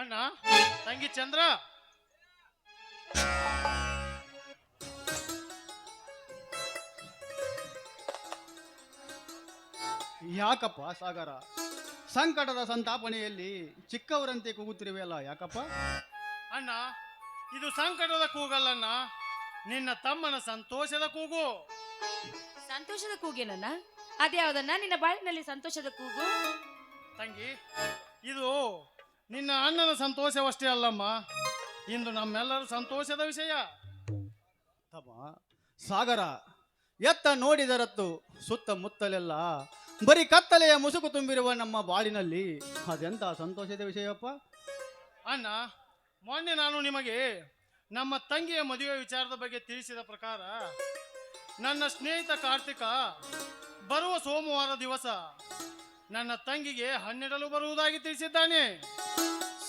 ಅಣ್ಣ ತಂಗಿ ಚಂದ್ರ, ಯಾಕಪ್ಪ ಸಾಗರ, ಸಂಕಟದ ಸಂತಾಪನೆಯಲ್ಲಿ ಚಿಕ್ಕವರಂತೆ ಕೂಗುತ್ತಿರುವೆಯಲ್ಲ, ಯಾಕಪ್ಪ? ಅಣ್ಣ ಇದು ಸಂಕಟದ ಕೂಗಲ್ಲಣ್ಣ, ನಿನ್ನ ತಮ್ಮನ ಸಂತೋಷದ ಕೂಗು. ಸಂತೋಷದ ಕೂಗೇನನ್ನ? ಅದ್ಯಾವುದನ್ನ ನಿನ್ನ ಬಾಳಿನಲ್ಲಿ ಸಂತೋಷದ ಕೂಗು? ತಂಗಿ, ಇದು ನಿನ್ನ ಅಣ್ಣನ ಸಂತೋಷವಷ್ಟೇ ಅಲ್ಲಮ್ಮ, ಇಂದು ನಮ್ಮೆಲ್ಲರ ಸಂತೋಷದ ವಿಷಯ. ತಮ್ಮ ಸಾಗರ, ಎತ್ತ ನೋಡಿದರತ್ತು ಸುತ್ತಮುತ್ತಲೆಲ್ಲ ಬರೀ ಕತ್ತಲೆಯ ಮುಸುಕು ತುಂಬಿರುವ ನಮ್ಮ ಬಾಳಿನಲ್ಲಿ ಅದೆಂತ ಸಂತೋಷದ ವಿಷಯಪ್ಪ. ಅಣ್ಣ, ಮೊನ್ನೆ ನಾನು ನಿಮಗೆ ನಮ್ಮ ತಂಗಿಯ ಮದುವೆ ವಿಚಾರದ ಬಗ್ಗೆ ತಿಳಿಸಿದ ಪ್ರಕಾರ ನನ್ನ ಸ್ನೇಹಿತ ಕಾರ್ತಿಕ ಬರುವ ಸೋಮವಾರ ದಿವಸ ನನ್ನ ತಂಗಿಗೆ ಹಣ್ಣಿಡಲು ಬರುವುದಾಗಿ ತಿಳಿಸಿದ್ದಾನೆ.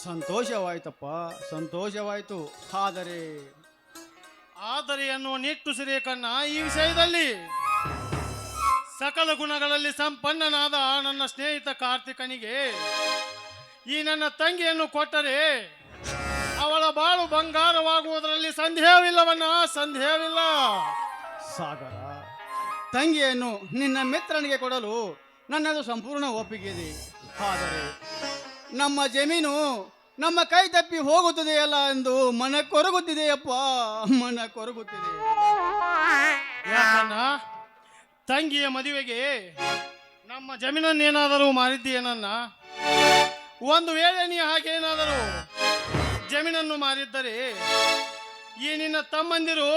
ಸಂತೋಷವಾಯ್ತಪ್ಪ, ಸಂತೋಷವಾಯ್ತು. ಆದರೆ ಎನ್ನುವ ನಿಟ್ಟುಸಿರಿಯ ಕಣ್ಣ ಈ ವಿಷಯದಲ್ಲಿ ಸಕಲ ಗುಣಗಳಲ್ಲಿ ಸಂಪನ್ನನಾದ ನನ್ನ ಸ್ನೇಹಿತ ಕಾರ್ತಿಕನಿಗೆ ಈ ನನ್ನ ತಂಗಿಯನ್ನು ಕೊಟ್ಟರೆ ಅವಳ ಬಾಳು ಬಂಗಾರವಾಗುವುದರಲ್ಲಿ ಸಂದೇಹವಿಲ್ಲವನ್ನ, ಸಂದೇಹವಿಲ್ಲ. ಸಾಗರ, ತಂಗಿಯನ್ನು ನಿನ್ನ ಮಿತ್ರನಿಗೆ ಕೊಡಲು ನನ್ನದು ಸಂಪೂರ್ಣ ಒಪ್ಪಿಗೆ ಇದೆ. ಆದರೆ ನಮ್ಮ ಜಮೀನು ನಮ್ಮ ಕೈ ತಪ್ಪಿ ಹೋಗುತ್ತದೆಯಲ್ಲ ಎಂದು ಮನ ಕೊರಗುತ್ತಿದೆಯಪ್ಪ, ಮನ ಕೊರಗುತ್ತಿದೆ. ಯಾಕನ್ನ ತಂಗಿಯ ಮದುವೆಗೆ ನಮ್ಮ ಜಮೀನನ್ನೇನಾದರೂ ಮಾರಿದ್ದೀಯನನ್ನ? ಒಂದು ವೇಳೆ ನೀ ಹಾಗೇನಾದರೂ ಜಮೀನನ್ನು ಮಾರಿದ್ದರೆ ಈ ನಿನ್ನ ತಮ್ಮಂದಿರು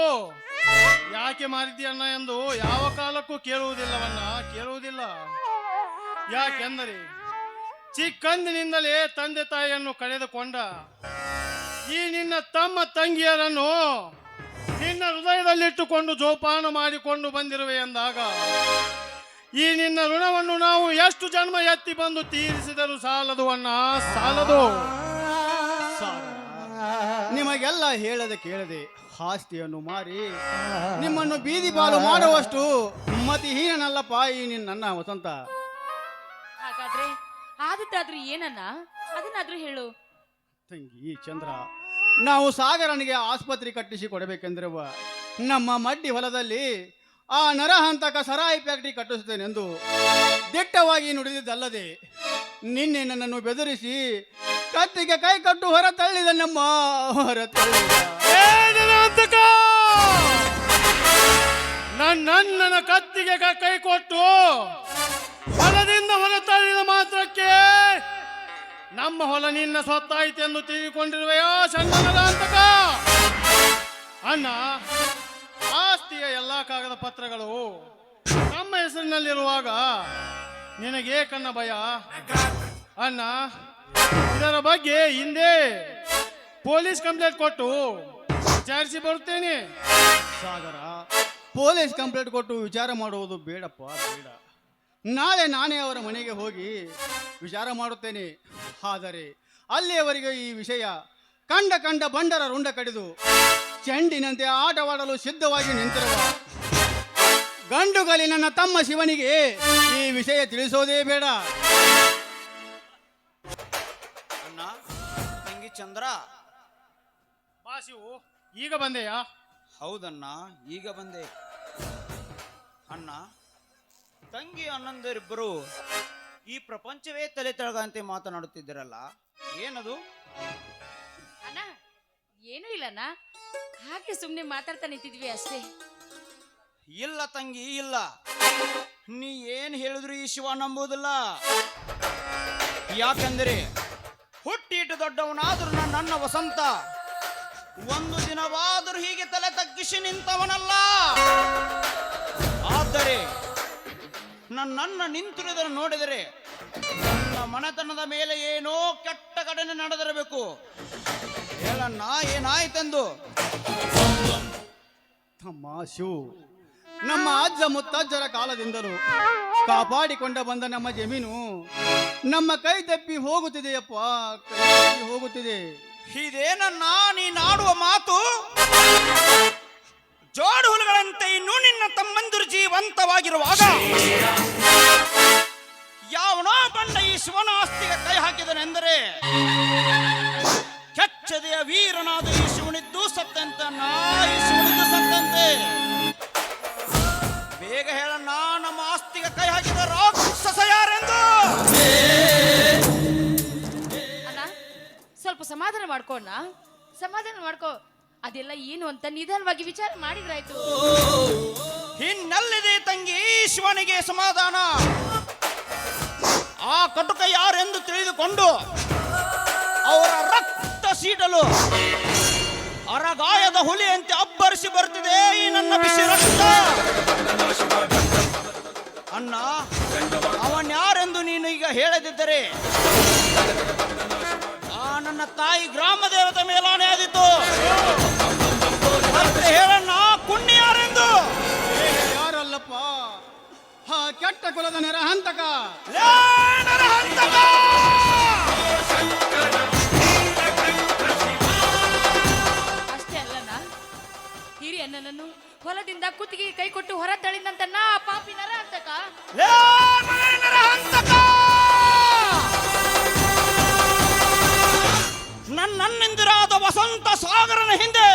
ಯಾಕೆ ಮಾರಿದ್ದೀಯಣ್ಣ ಎಂದು ಯಾವ ಕಾಲಕ್ಕೂ ಕೇಳುವುದಿಲ್ಲವನ್ನ, ಕೇಳುವುದಿಲ್ಲ. ಯಾಕೆಂದರೆ ಚಿಕ್ಕಂದಿನಿಂದಲೇ ತಂದೆ ತಾಯಿಯನ್ನು ಕಳೆದುಕೊಂಡ ಈ ನಿನ್ನ ತಮ್ಮ ತಂಗಿಯರನ್ನು ನಿನ್ನ ಹೃದಯದಲ್ಲಿಟ್ಟುಕೊಂಡು ಜೋಪಾನ ಮಾಡಿಕೊಂಡು ಬಂದಿರುವೆ ಎಂದಾಗ ಈ ನಿನ್ನ ಋಣವನ್ನು ನಾವು ಎಷ್ಟು ಜನ್ಮ ಎತ್ತಿ ಬಂದು ತೀರಿಸಿದರೂ ಸಾಲದು ಅಣ್ಣ, ಸಾಲದು. ನಿಮಗೆಲ್ಲ ಹೇಳದೆ ಕೇಳದೆ ಆಸ್ತಿಯನ್ನು ಮಾರಿ ನಿಮ್ಮನ್ನು ಬೀದಿ ಪಾಲು ಮಾಡುವಷ್ಟು ಮತಿಹೀನನಲ್ಲಪ್ಪ ಈ ನನ್ನ ವಸಂತ. ಹಾಗಾದ್ರೆ ಆದದ್ದಾದ್ರೂ ಏನನ್ನ, ಅದನ್ನಾದ್ರೂ ಹೇಳು. ತಂಗಿ ಚಂದ್ರ, ನಾವು ಸಾಗರನಿಗೆ ಆಸ್ಪತ್ರೆ ಕಟ್ಟಿಸಿ ಕೊಡಬೇಕೆಂದಿರುವ ನಮ್ಮ ಮಡ್ಡಿ ಹೊಲದಲ್ಲಿ ಆ ನರಹಂತಕ ಸರಾಯಿ ಫ್ಯಾಕ್ಟರಿ ಕಟ್ಟಿಸುತ್ತೇನೆಂದು ದಿಟ್ಟವಾಗಿ ನುಡಿದಿದ್ದಲ್ಲದೆ ನಿನ್ನೆ ನನ್ನನ್ನು ಬೆದರಿಸಿ ಕತ್ತಿಗೆ ಕೈ ಕಟ್ಟು ಹೊರ ತಳ್ಳಿದ ನಮ್ಮ ಹೊರ ತಳ್ಳಿದ ನನ್ನ ಕತ್ತಿಗೆ ಕೈ ಕೊಟ್ಟು ಹೊಲದಿಂದ ಹೊರ ತಳ್ಳಿದ ಮಾತ್ರಕ್ಕೆ ನಮ್ಮ ಹೊಲ ನಿನ್ನ ಸ್ವತ್ತಾಯ್ತೆಂದು ತಿಳಿದುಕೊಂಡಿರುವೆಯೋ ಚಂದನದ ಅಂತಕ? ಅಣ್ಣ, ಆಸ್ತಿಯ ಎಲ್ಲಾ ಕಾಗದ ಪತ್ರಗಳು ನಮ್ಮ ಹೆಸರಿನಲ್ಲಿರುವಾಗ ನಿನಗೆ ಕಣ್ಣ ಭಯ? ಅಣ್ಣ, ಇದರ ಬಗ್ಗೆ ಹಿಂದೆ ಪೊಲೀಸ್ ಕಂಪ್ಲೇಂಟ್ ಕೊಟ್ಟು ವಿಚಾರಿಸಿ ಬರುತ್ತೇನೆ. ಸಾಗರ, ಪೊಲೀಸ್ ಕಂಪ್ಲೇಂಟ್ ಕೊಟ್ಟು ವಿಚಾರ ಮಾಡುವುದು ಬೇಡಪ್ಪ, ಬೇಡ. ನಾಳೆ ನಾನೇ ಅವರ ಮನೆಗೆ ಹೋಗಿ ವಿಚಾರ ಮಾಡುತ್ತೇನೆ. ಆದರೆ ಅಲ್ಲಿಯವರೆಗೆ ಈ ವಿಷಯ ಕಂಡ ಬಂಡರ ರುಂಡ ಕಡಿದು ಚೆಂಡಿನಂತೆ ಆಟವಾಡಲು ಸಿದ್ಧವಾಗಿ ನಿಂತಿರುವ ಗಂಡುಗಲಿ ನನ್ನ ತಮ್ಮ ಶಿವನಿಗೆ ಈ ವಿಷಯ ತಿಳಿಸೋದೇ ಬೇಡ. ಅಣ್ಣ, ತಂಗಿ ಚಂದ್ರ. ಬಾ ಶಿವು, ಈಗ ಬಂದೆಯಾ? ಹೌದಣ್ಣ, ಈಗ ಬಂದೆ. ಅಣ್ಣ, ತಂಗಿ ಅಣ್ಣಂದಿರಿಬ್ಬರು ಈ ಪ್ರಪಂಚವೇ ತಲೆ ತೆಳಗಂತೆ ಮಾತನಾಡುತ್ತಿದ್ದರಲ್ಲ, ಏನದು? ಅಣ್ಣ, ಏನೂ ಇಲ್ಲಣ್ಣ, ಹಾಗೆ ಸುಮ್ಮನೆ ಮಾತಾಡ್ತಾ ನಿಂತಿದ್ವಿ ಅಷ್ಟೇ. ಇಲ್ಲ ತಂಗಿ, ಇಲ್ಲ. ನೀ ಏನ್ ಹೇಳಿದ್ರು ಈ ಶಿವ ನಂಬುವುದಿಲ್ಲ. ಯಾಕೆಂದರೆ ಹುಟ್ಟಿಟ್ಟು ದೊಡ್ಡವನಾದರೂ ನನ್ನ ವಸಂತ ಒಂದು ದಿನವಾದರೂ ಹೀಗೆ ತಲೆ ತಗ್ಗಿಸಿ ನಿಂತವನಲ್ಲ. ಆದರೆ ನನ್ನನ್ನ ನಿಂತಿರುವುದನ್ನು ನೋಡಿದರೆ ನನ್ನ ಮನೆತನದ ಮೇಲೆ ಏನೋ ಕೆಟ್ಟ ಘಟನೆ ನಡೆದಿರಬೇಕು. ಹೇಳಣ್ಣ, ಏನಾಯ್ತೆಂದು? ತಮ್ಮ ಶಿವು, ನಮ್ಮ ಅಜ್ಜ ಮುತ್ತಜ್ಜರ ಕಾಲದಿಂದಲೂ ಕಾಪಾಡಿಕೊಂಡ ಬಂದ ನಮ್ಮ ಜಮೀನು ನಮ್ಮ ಕೈ ತಪ್ಪಿ ಹೋಗುತ್ತಿದೆಯಪ್ಪ, ಕೈ ತಪ್ಪಿ ಹೋಗುತ್ತಿದೆ. ಇದೇನನ್ನ ನೀನಾಡುವ ಮಾತು? ಜೋಡು ಹುಳುಗಳಂತೆ ಇನ್ನೂ ನಿನ್ನ ತಮ್ಮಂದಿರು ಜೀವಂತವಾಗಿರುವಾಗ ಯಾವನೋ ಬಂಡ ಈ ಶಿವನ ಆಸ್ತಿಗೆ ಕೈ ಹಾಕಿದನೆಂದರೆ ಕೆಚ್ಚದೆಯ ವೀರನಾದ ಈ ಶಿವನಿದ್ದು ಸತ್ತಂತೆ, ಈ ಶಿವನಿದ್ದು ಸತ್ತಂತೆ. ಬೇಗ ಹೇಳಣ್ಣ, ನಮ್ಮ ಆಸ್ತಿಗೆ ಕೈ ಹಾಕಿದ ರಾಕ್ಷಸ ಯಾರೆಂದು? ಅಣ್ಣ, ಸ್ವಲ್ಪ ಸಮಾಧಾನ ಮಾಡ್ಕೋಣ, ಸಮಾಧಾನ ಮಾಡ್ಕೋ. ಅದೆಲ್ಲ ಏನು ಅಂತ ನಿಧಾನವಾಗಿ ವಿಚಾರ ಮಾಡಿದ್ರಾಯ್ತು. ಇನ್ನಲ್ಲಿದೆ ತಂಗಿ ಶಿವನಿಗೆ ಸಮಾಧಾನ? ಆ ಕಟುಕ ಯಾರೆಂದು ತಿಳಿದುಕೊಂಡು ಅವರ ರಕ್ತ ಸೀಟಲು ಅರಗಾಯದ ಹುಲಿಯಂತೆ ಅಬ್ಬರಿಸಿ ಬರ್ತಿದೆ ಈ ನನ್ನ ಬಿಸಿ ರಕ್ತ. ಅಣ್ಣ, ಅವನ್ಯಾರೆಂದು ನೀನು ಈಗ ಹೇಳದಿದ್ದರೆ ಆ ನನ್ನ ತಾಯಿ ಗ್ರಾಮ ದೇವತೆ ಮೇಲಾನೆ ಆದಿತ್ತು. ಮತ್ತೆ ಹೇಳಣ್ಣ, ಕುಣ್ಣಿ ಯಾರೆಂದು? ಯಾರಲ್ಲಪ್ಪ, ಹಾ ಕೆಟ್ಟ ಕುಲದ ನರಹಂತಕ. ಅಷ್ಟೇ ಅಲ್ಲಣ್ಣ, ಹಿರಿಯಣ್ಣನನ್ನು ಹೊಲದಿಂದ ಕುತ್ತಿಗೆ ಕೈ ಕೊಟ್ಟು ಹೊರ ತಳಿದಂತ ನಾ ಪಾಪಿ ನರಹಂತಕ. ನನ್ನಿಂದಿರಾದ ವಸಂತ ಸಾಗರನ ಹಿಂದೆ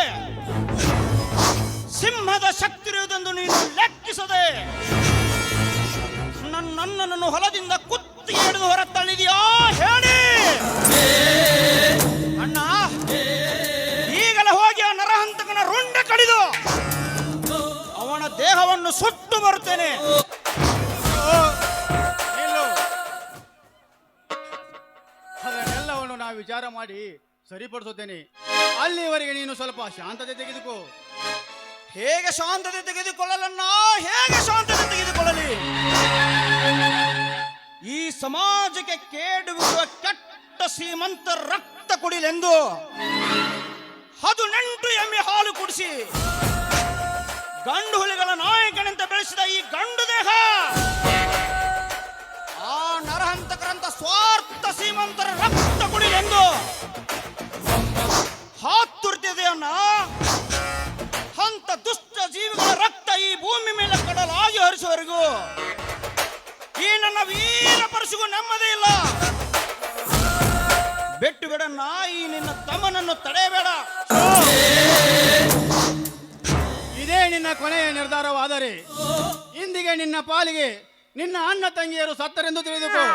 ಸಿಂಹದ ಶಕ್ತಿ ಇರುವುದೆಂದು ನೀನು ಲೆಕ್ಕಿಸದೆ ನನ್ನನ್ನು ಹೊಲದಿಂದ ಕುತ್ತಿಗೆ ಹಿಡಿದು ಹೊರ ತಳ್ಳಿದೆಯಾ ಹೇಳಿ? ಅಣ್ಣ, ಈಗಲೇ ಹೋಗಿ ಆ ನರಹಂತಕನ ರುಂಡ ಕಡಿದು ಅವನ ದೇಹವನ್ನು ಸುಟ್ಟು ಬರುತ್ತೇನೆ. ಅದನ್ನೆಲ್ಲವನ್ನು ನಾವು ವಿಚಾರ ಮಾಡಿ ಸರಿಪಡಿಸುತ್ತೇನೆ. ಅಲ್ಲಿವರೆಗೆ ನೀನು ಸ್ವಲ್ಪ ಶಾಂತತೆ ತೆಗೆದುಕೋ. ಹೇಗೆ ಶಾಂತತೆ ತೆಗೆದುಕೊಳ್ಳಲನ್ನ? ಹೇಗೆ ಶಾಂತತೆ ತೆಗೆದುಕೊಳ್ಳಲಿ? ಈ ಸಮಾಜಕ್ಕೆ ಕೇಡು ಬಿಡುವ ಕೆಟ್ಟ ಶ್ರೀಮಂತ ರಕ್ತ ಕುಡಿಲೆಂದು 18 ಎಮ್ಮೆ ಹಾಲು ಕುಡಿಸಿ ಗಂಡು ಹುಲಿಗಳ ನಾಯಕನಂತೆ ಬೆಳೆಸಿದ ಈ ಗಂಡು ದೇಹ ಆ ನರಹಂತಕರಂತ ಸ್ವಾರ್ಥ ಶ್ರೀಮಂತರ ರಕ್ತ ಕುಡಿಲೆಂದು ಹಾತುರ್ತಿದೆಯನ್ನ. ಅಂತ ದುಷ್ಟ ಜೀವಿಗಳ ರಕ್ತ ಈ ಭೂಮಿ ಮೇಲೆ ಕಡಲಾಗಿ ಹರಿಸುವವರೆಗೂ ಈ ನನ್ನ ವೀರ ಪರಶುಗೂ ನೆಮ್ಮದಿ ಇಲ್ಲ. ಬೆಟ್ಟು ಬಿಡನ್ನ, ಈ ನಿನ್ನ ತಮ್ಮನನ್ನು ತಡೆಯಬೇಡ. ಇದೇ ನಿನ್ನ ಕೊನೆಯ ನಿರ್ಧಾರವಾದರೆ ಇಂದಿಗೆ ನಿನ್ನ ಪಾಲಿಗೆ ನಿನ್ನ ಅಣ್ಣ ತಂಗಿಯರು ಸತ್ತರೆಂದು ತಿಳಿದುಕೋ.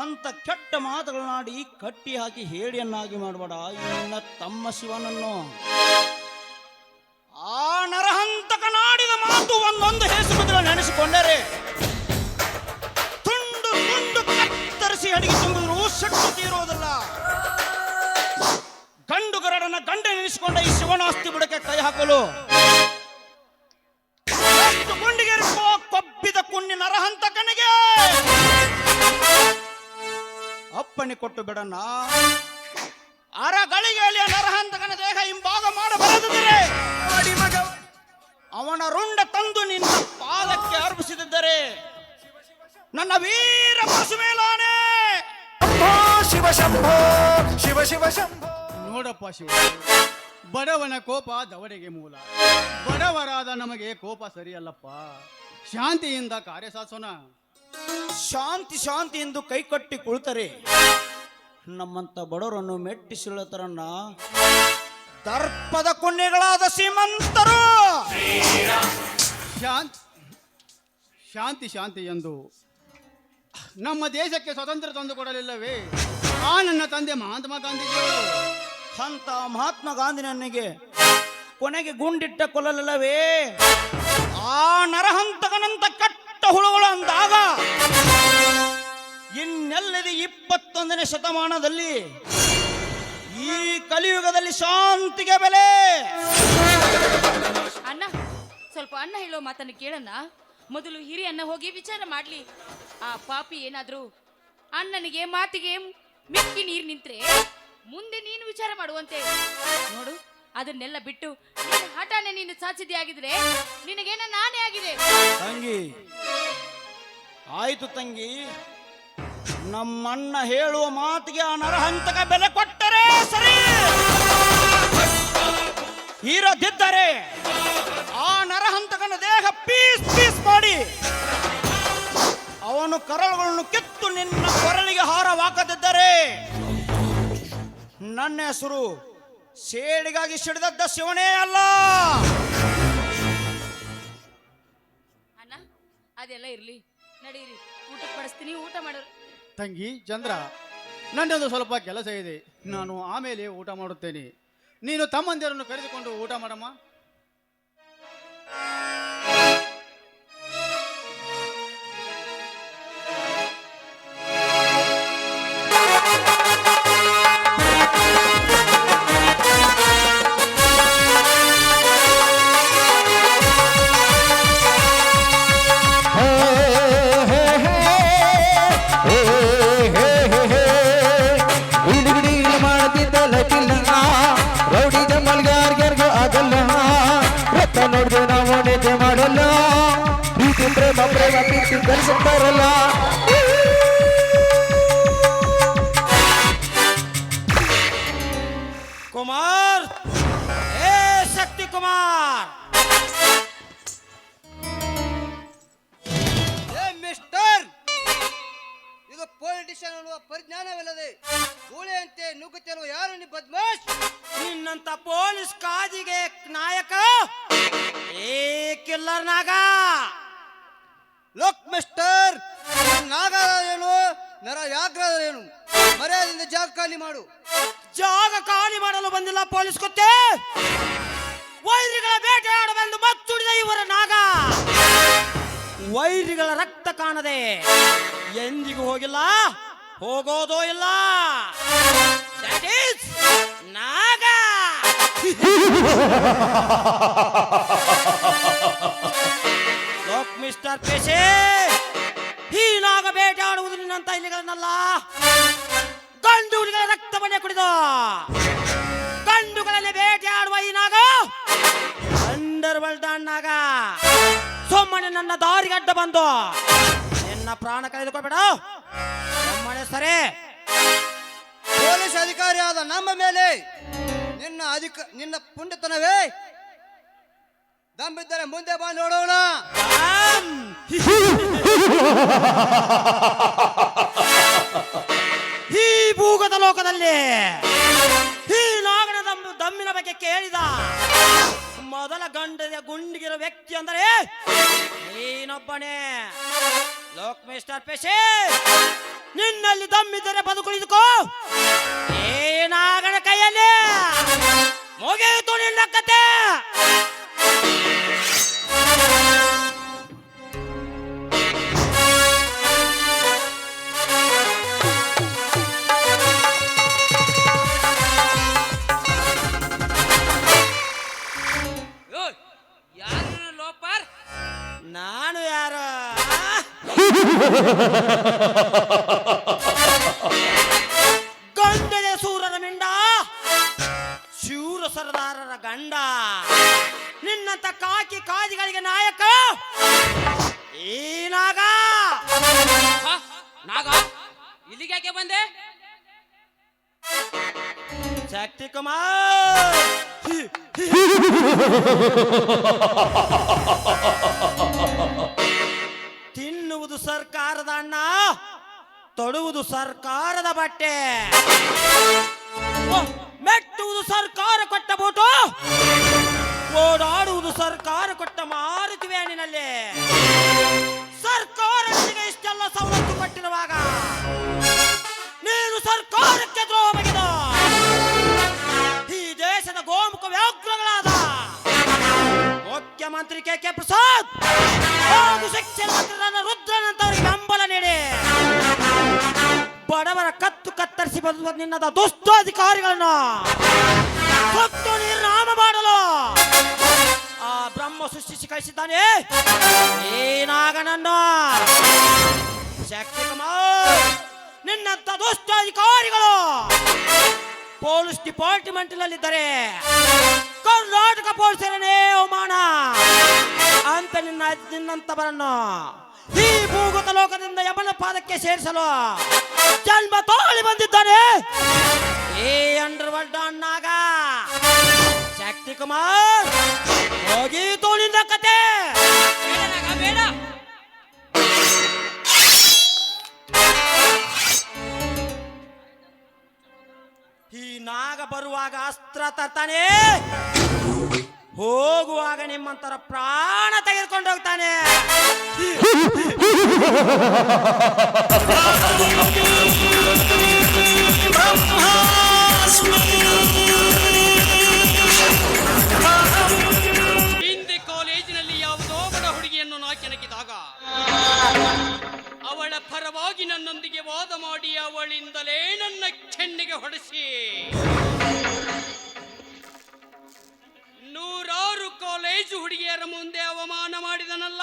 ಅಂತ ಕೆಟ್ಟ ಮಾತುಗಳನ್ನಾಡಿ ಕಟ್ಟಿ ಹಾಕಿ ಹೇಡಿಯನ್ನಾಗಿ ಮಾಡಬೇಡ ಈ ನಿನ್ನ ತಮ್ಮ ಶಿವನನ್ನು. ಆ ನರಹಂತಕ ನಾಡಿದ ಮಾತು ಒಂದೊಂದು ಹೆಸರು ನೆನೆಸಿಕೊಂಡರೆ ತುಂಡು ತುಂಡು ಸಿಟ್ಟು ತೀರುವುದಿಲ್ಲ. ಗಂಡು ಗರಡನ ಗಂಡ ನೆನೆಸಿಕೊಂಡ ಈ ಶಿವನಾಸ್ತಿ ಬುಡಕ್ಕೆ ಕೈ ಹಾಕಲು ಎಷ್ಟು ಗುಂಡಿಗೆರಿಸುವ ಕೊಬ್ಬಿದ ಕುಣ್ಣಿ ನರಹಂತಕನಿಗೆ ಅಪ್ಪಣೆ ಕೊಟ್ಟು ಬಿಡಣ್ಣ. ಅರಗಳಿಗೆಯಲ್ಲಿ ನರಹಂತಕನ ದೇಹ ಹಿಂಭಾಗ ಮಾಡಬಾರದಿದ್ದರೆ ಅವನ ರುಂಡ ತಂದು ನಿನ್ನ ಪಾದಕ್ಕೆ ಅರ್ಪಿಸಿದ್ದರೆ ನನ್ನ ವೀರ ಪಶು ಮೇಲಾನೆ. ಶಿವ ಶಂಭೋ ಶಿವ ಶಿವ ಶಂಭೋ. ನೋಡಪ್ಪ ಶಿವ, ಬಡವನ ಕೋಪ ದವಡೆಗೆ ಮೂಲ. ಬಡವರಾದ ನಮಗೆ ಕೋಪ ಸರಿಯಲ್ಲಪ್ಪ. ಶಾಂತಿಯಿಂದ ಕಾರ್ಯ ಸಾಧಿಸೋಣ. ಶಾಂತಿ ಶಾಂತಿ ಎಂದು ಕೈಕಟ್ಟಿ ಕುಳಿತರೆ ನಮ್ಮಂತ ಬಡವರನ್ನು ಮೆಟ್ಟಿಸಿಳುತ್ತರನ್ನ ದರ್ಪದ ಕೊನೆಗಳಾದ ಶ್ರೀಮಂತರು. ಶಾಂತಿ ಶಾಂತಿ ಎಂದು ನಮ್ಮ ದೇಶಕ್ಕೆ ಸ್ವತಂತ್ರ ತಂದು ಕೊಡಲಿಲ್ಲವೇ ಆ ನನ್ನ ತಂದೆ ಮಹಾತ್ಮ ಗಾಂಧೀಜಿಯವರು? ಅಂತ ಮಹಾತ್ಮ ಗಾಂಧಿ ನನಗೆ ಕೊನೆಗೆ ಗುಂಡಿಟ್ಟ ಕೊಲ್ಲಲಿಲ್ಲವೇ ಆ ನರಹಂತಕನಂತ ಕಟ್ಟ ಹುಳುಗಳು ಅಂದಾಗ ಇನ್ನೆಲ್ಲದೆ 21ನೇ ಶತಮಾನದಲ್ಲಿ ಈ ಕಲಿಯುಗದಲ್ಲಿ ಶಾಂತಿಗೆ ಬೆಲೆ. ಅಣ್ಣ, ಸ್ವಲ್ಪ ಅಣ್ಣ ಹೇಳೋ ಮಾತನ್ನು ಕೇಳಣ್ಣ. ಮೊದಲು ಹಿರಿಯಣ್ಣ ಹೋಗಿ ವಿಚಾರ ಮಾಡ್ಲಿ. ಆ ಪಾಪಿ ಏನಾದ್ರು ಅಣ್ಣನಿಗೆ ಮಾತಿಗೆ ಮಿಕ್ಕಿ ನೀರು ನಿಂತ್ರೆ ಮುಂದೆ ನೀನು ವಿಚಾರ ಮಾಡುವಂತೆ ನೋಡು. ಅದನ್ನೆಲ್ಲ ಬಿಟ್ಟು ನಿನ್ನ ಹಠಾನೆ ನೀನು ಸಾಧಿಸಿದೆ ಆಗಿದ್ರೆ ನಿನಗೇನ ನಾನೇ ಆಗಿದೆ. ತಂಗಿ ಆಯ್ತು ತಂಗಿ, ನಮ್ಮಣ್ಣ ಹೇಳುವ ಮಾತಿಗೆ ಆ ನರಹಂತಕ ಬೆಲೆ ಕೊಟ್ಟರೆ ಸರಿ, ಇರದಿದ್ದರೆ ಆ ನರಹಂತಕನ ದೇಹ ಪೀಸ್ ಪೀಸ್ ಮಾಡಿ ಅವನು ಕರಳುಗಳನ್ನು ಕಿತ್ತು ನಿನ್ನ ಕೊರಳಿಗೆ ಹಾರವಾಕದಿದ್ದರೆ ನನ್ನ ಹೆಸರು ಸೇಡಿಗಾಗಿ ಸಿಡಿದದ್ದ ಶಿವನೇ ಅಲ್ಲ. ಅಣ್ಣ, ಅದೆಲ್ಲ ಇರ್ಲಿ, ನಡೀರಿ, ಊಟ ಪಡಿಸ್ತೀನಿ, ಊಟ ಮಾಡೋರು. ತಂಗಿ ಚಂದ್ರ, ನನ್ನದು ಸ್ವಲ್ಪ ಕೆಲಸ ಇದೆ. ನಾನು ಆಮೇಲೆ ಊಟ ಮಾಡುತ್ತೇನೆ. ನೀನು ತಮ್ಮಂದಿರನ್ನು ಕರೆದುಕೊಂಡು ಊಟ ಮಾಡಮ್ಮ. ರೌಡಿ ಜಮಲ್ಗಾರ್ಗರ್ಗೂ ಆಗಲ್ಲ. ರಕ್ತ ನೋಡಿದ್ರೆ ನಾವು ನಿದ್ದೆ ಮಾಡಲ್ಲ. ಪ್ರೀತಿ ಪ್ರೇಮ ಪ್ರೇಮ ಪ್ರೀತಿ ಕಲಿಸುತ್ತಾರಲ್ಲ. ಕುಮಾರ್, ಏ ಶಕ್ತಿ ಕುಮಾರ್, ಮಿಸ್ಟರ್, ಇದು ಪೊಲಿಟಿಷಿಯನ್ ಅನ್ನುವ ಪರಿಜ್ಞಾನವಿಲ್ಲದೆ ಊಳೆಯಂತೆ ನುಗ್ಗುತ್ತಿರುವ ಯಾರು ನೀ ಬದ್ಮಾಶ್? ನಿನ್ನಂತ ಪೊಲೀಸ್ ಕಾಜಿಗೆ ನಾಯಕ ಏ ಕಿಲ್ಲರ್ ನಾಗ. ಲೋಕ್ ಮಿಸ್ಟರ್, ನಾಗ ಏನು ನರ ಯಾಗ್ರದ ಏನು? ಮರ್ಯಾದೆಯಿಂದ ಜಾಗ ಖಾಲಿ ಮಾಡು. ಜಾಗ ಖಾಲಿ ಮಾಡಲು ಬಂದಿಲ್ಲ ಪೊಲೀಸ್ ಕೊತ್ತೆ. ವೈರಿಗಳ ಬೇಟೆಯಾಡ ಬಂದು ಮತ್ತುಡಿದ ಇವರ ನಾಗ. ವೈರಿಗಳ ರಕ್ತ ಕಾಣದೆ ಎಂದಿಗೂ ಹೋಗಿಲ್ಲ, ಹೋಗೋದೋ ಇಲ್ಲ. That is ನಾಗ. ಲೋಕ್ ಮಿಸ್ಟರ್ ಪೇಶೆ, ಈ ನಾಗ ಬೇಟೆಯಾಡುವುದು ನಿನ್ನಂತ ಇಲಿಗಳನ್ನಲ್ಲ, ಗಂಡು ಹುಲಿಗಳ ರಕ್ತವನ್ನೇ ಕುಡಿದು ಗಂಡುಗಳನ್ನೇ ಬೇಟೆಯಾಡುವ ಈ ನಾಗ ಅಂಡರ್ ವರ್ಲ್ಡ್ ನಾಗ. ಸುಮ್ಮನೆ ನನ್ನ ದಾರಿಗೆ ಅಡ್ಡ ಬಂದು ನಿನ್ನ ಪ್ರಾಣ ಕಳೆದುಕೊಳ್ಬೇಡ. ಸುಮ್ಮನೆ ಸರಿ. ಪೊಲೀಸ್ ಅಧಿಕಾರಿಯಾದ ನಮ್ಮ ಮೇಲೆ ನಿನ್ನ ಪುಂಡತನವೇ? ದಮ್ಮಿದ್ದರೆ ಮುಂದೆ ಬಾ, ನೋಡೋಣ. ಈ ಭೂಗತ ಲೋಕದಲ್ಲಿ ಈ ನಾಗನ ದಮ್ಮಿನ ಬಗ್ಗೆ ಕೇಳಿದ ಮೊದಲ ಗುಂಡಿಗಿರೋ ವ್ಯಕ್ತಿ ಅಂದರೆ ನೀನೊಬ್ಬನೇ. ಲೋಕ್ ಮಿಸ್ಟರ್ ಪೇಶೆ, ನಿನ್ನಲ್ಲಿ ದಮ್ಮಿದ್ದರೆ ಬದುಕುಳಿದುಕೋ. ಈ ನಾಗನ ಕೈಯಲ್ಲಿ ಮುಗಿಯಿತು ನಿನ್ನ ಕತೆ. ಗಂಡದೆ ಸೂರರ ಮಿಂಡ ಶೂರ ಸರದಾರರ ಗಂಡ ನಿನ್ನಂತ ಕಾಕಿ ಕಾಜಿಗಳಿಗೆ ನಾಯಕ ಈ ನಾಗ. ನಾಗ ಇಲ್ಲಿಗೆ ಯಾಕೆ ಬಂದೆ? ಶಕ್ತಿ ಕುಮಾರ್ ತಿನ್ನುವುದು ಸರ್ಕಾರದ ಅನ್ನ, ತೊಡುವುದು ಸರ್ಕಾರದ ಬಟ್ಟೆ, ಮೆಟ್ಟುವುದು ಸರ್ಕಾರ ಕೊಟ್ಟ ಬೋಟು, ಓಡಾಡುವುದು ಸರ್ಕಾರ ಕೊಟ್ಟ ಮಾರುತಿ ವ್ಯಾನಿನಲ್ಲಿ. ಸರ್ಕಾರ ನಿನಗೆ ಇಷ್ಟೆಲ್ಲ ಸವಲತ್ತು ಕೊಟ್ಟಿರುವಾಗ ನೀನು ಸರ್ಕಾರಕ್ಕೆ ದ್ರೋಹ ಬಗೆದು ಈ ದೇಶದ ಗೋಮುಖ ವ್ಯಾಘ್ರಗಳಾದ ಮುಖ್ಯಮಂತ್ರಿ ಕೆ ಪ್ರಸಾದ್ ಹಾಗೂ ಶಿಕ್ಷಣ ಮಂತ್ರಿ ರುದ್ರನಂತವರಿಗೆ ಬೆಂಬಲ ನೀಡಿ ಬಡವರ ಕತ್ತು ಕತ್ತರಿಸಿ ಬದುಕುವ ನಿನ್ನದ ದುಷ್ಟಾಧಿಕಾರಿಗಳನ್ನು ಹೊತ್ತು ನಿರ್ನಾಮ ಮಾಡಲು ಆ ಬ್ರಹ್ಮ ಸೃಷ್ಟಿಸಿ ಕಳಿಸಿದ್ದಾನೆ ಏನಾಗನನ್ನು. ಶಕ್ತಿ ಕುಮಾರ್ ನಿನ್ನಂತ ದುಷ್ಟಾಧಿಕಾರಿಗಳು ಪೊಲೀಸ್ ಡಿಪಾರ್ಟ್ಮೆಂಟ್ ನಲ್ಲಿದ್ದರೆ ಕರ್ನಾಟಕ ಪೊಲೀಸರನ್ನೇ ಅವಮಾನ ಅಂತ ನಿನ್ನಂತವರನ್ನು ಈ ಭೂಗತ ಲೋಕದಿಂದ ಯಮನ ಪಾದಕ್ಕೆ ಸೇರಿಸಲು ಜನ್ಮ ತೋಳಿ ಬಂದಿದ್ದಾನೆ ಈ ಅಂಡರ್ ವರ್ಲ್ಡ್ ಅಣ್ಣಾಗ. ಶಕ್ತಿ ಕುಮಾರ್ ಹೋಗಿ ತೋಳಿಂದ ಕತೆ ಬೇಡ. ಈ ನಾಗ ಬರುವಾಗ ಅಸ್ತ್ರ ತರ್ತಾನೆ, ಹೋಗುವಾಗ ನಿಮ್ಮಂತರ ಪ್ರಾಣ ತೆಗೆದುಕೊಂಡು ಹೋಗ್ತಾನೆ. ಹಿಂದೆ ಕಾಲೇಜಿನಲ್ಲಿ ಯಾವುದೋ ಬಡ ಹುಡುಗಿಯನ್ನು ನಾ ಕೆಣಕಿದಾಗ ಅವಳ ಪರವಾಗಿ ನನ್ನೊಂದಿಗೆ ವಾದ ಮಾಡಿ ಅವಳಿಂದಲೇ ನನ್ನ ಕೆನ್ನೆಗೆ ಹೊಡೆಸಿ ನೂರಾರು ಕಾಲೇಜು ಹುಡುಗಿಯರ ಮುಂದೆ ಅವಮಾನ ಮಾಡಿದನಲ್ಲ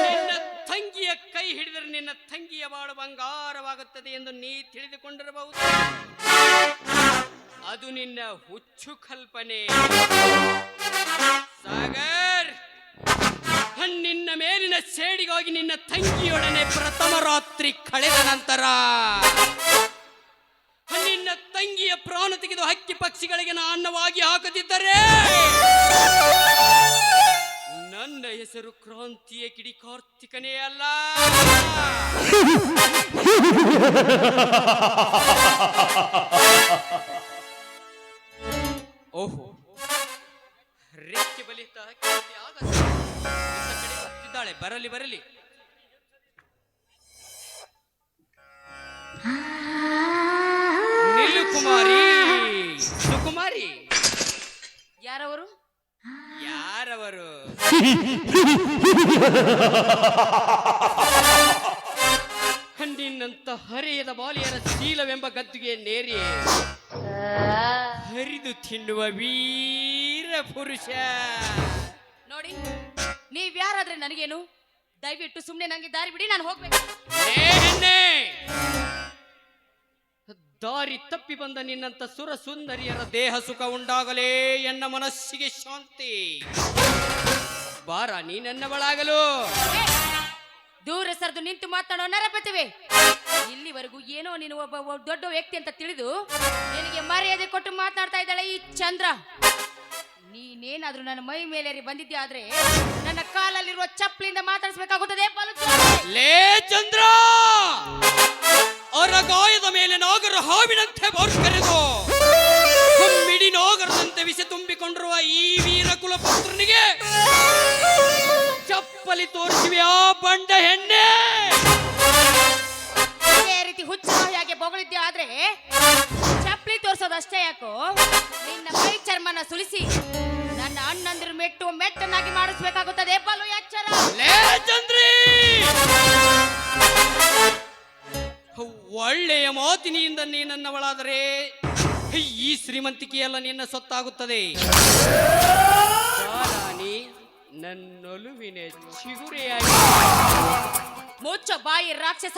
ನಿನ್ನ ತಂಗಿಯ ಕೈ ಹಿಡಿದರೆ ನಿನ್ನ ತಂಗಿಯ ಬಾಳು ಬಂಗಾರವಾಗುತ್ತದೆ ಎಂದು ನೀ ತಿಳಿದುಕೊಂಡಿರಬಹುದು. ಅದು ನಿನ್ನ ಹುಚ್ಚು ಕಲ್ಪನೆ ಸಾಗರ್. ನಿನ್ನ ಮೇಲಿನ ಸೇಡಿಗಾಗಿ ನಿನ್ನ ತಂಗಿಯೊಡನೆ ಪ್ರಥಮ ರಾತ್ರಿ ಕಳೆದ ನಂತರ ನಿನ್ನ ತಂಗಿಯ ಪ್ರಾಣ ತೆಗೆದು ಹಕ್ಕಿ ಪಕ್ಷಿಗಳಿಗೆ ನಾ ಅನ್ನವಾಗಿ ಹಾಕುತ್ತಿದ್ದರೆ ನನ್ನ ಹೆಸರು ಕ್ರಾಂತಿಯ ಕಿಡಿ ಕಾರ್ತಿಕನೇ ಅಲ್ಲ. ಓಹೋ, ರೆಕ್ಕೆ ಬಲಿತ ಬರ್ತಿದ್ದಾಳೆ. ಬರಲಿ ಬರಲಿ. ನಿಲ್ಲು ಕುಮಾರಿ, ಸುಕುಮಾರಿ. ಯಾರವರು? ಯಾರವರು? ನಿನ್ನಂತ ಹರೆಯದ ಬಾಲಿಯರ ಶೀಲವೆಂಬ ಗದ್ದುಗೆ ನೇರಿ ಹರಿದು ತಿನ್ನುವ ವೀರ ಪುರುಷ. ನೋಡಿ, ನೀವ್ಯಾರಾದ್ರೆ ನನಗೇನು? ದಯವಿಟ್ಟು ಸುಮ್ಮನೆ ನಂಗೆ ದಾರಿ ಬಿಡಿ, ನಾನು ಹೋಗ್ಬೇಕು. ದಾರಿ ತಪ್ಪಿ ಬಂದ ನಿನ್ನಂತ ಸುರ ಸುಂದರಿಯರ ದೇಹ ಸುಖ ಉಂಡಾಗಲೇ ಎನ್ನ ಮನಸ್ಸಿಗೆ ಶಾಂತಿ. ಬಾರ ನೀ ನನ್ನವಳಾಗಲು. ದೂರ ಸರಿದು ನಿಂತು ಮಾತನಾಡೋ ನರಪತಿವೆ. ಇಲ್ಲಿವರೆಗೂ ಏನೋ ನೀನು ಒಬ್ಬ ದೊಡ್ಡ ವ್ಯಕ್ತಿ ಅಂತ ತಿಳಿದು ನಿನಗೆ ಮರ್ಯಾದೆ ಕೊಟ್ಟು ಮಾತನಾಡ್ತಾ ಇದ್ದಾಳೆ ಈ ಚಂದ್ರ. ನೀನೇನಾದ್ರೂ ನನ್ನ ಮೈ ಮೇಲೆ ಬಂದಿದ್ದೆ ಆದ್ರೆ ನನ್ನ ಕಾಲಲ್ಲಿರುವ ಚಪ್ಪಲಿಂದ ಮಾತಾಡಿಸಬೇಕಾಗುತ್ತದೆ. ಲೇ ಚಂದ್ರ, ಅರಗಾಯದ ಮೇಲೆ ನಾಗರ ಹಾವಿನಂತೆ ಬೋರ್ಕರೆದು ಮಿಡಿ ನಾಗರದಂತೆ ವಿಷ ತುಂಬಿಕೊಂಡಿರುವ ಈ ವೀರ ಕುಲಪುತ್ರನಿಗೆ ಚಪ್ಪಲಿ ತೋರಿಸಿವೆ ಆ ಬಂಡ ಹೆಣ್ಣೆ. ಇದೇ ರೀತಿ ಹುಚ್ಚನಾಗಿ ಬೊಗಳಿದ್ದೆ ಆದ್ರೆ ಚಪ್ಪಲಿ ತೋರಿಸೋದಷ್ಟೇ ಯಾಕೋ, ನಿನ್ನ ಮೈ ಚರ್ಮನ ಸುಲಿಸಿ ನನ್ನ ಅಣ್ಣಂದಿರು ಮೆಟ್ಟನ್ನಾಗಿ ಮಾಡಿಸ್ಬೇಕಾಗುತ್ತದೆ. ಬಲು ಎಚ್ಚರ. ಲೇ ಚಂದ್ರಿ, ಒಳ್ಳೆಯ ಮಾತಿನಿಂದ ನೀನನ್ನವಳಾದರೆ ಈ ಶ್ರೀಮಂತಿಕೆಯೆಲ್ಲ ನಿನ್ನ ಸೊತ್ತಾಗುತ್ತದೆ. ರಾಣಿ ನನ್ನೊಲುವಿನ ಚಿಗುರೆಯಾಗಿ. ಮುಚ್ಚ ಬಾಯಿ ರಾಕ್ಷಸ.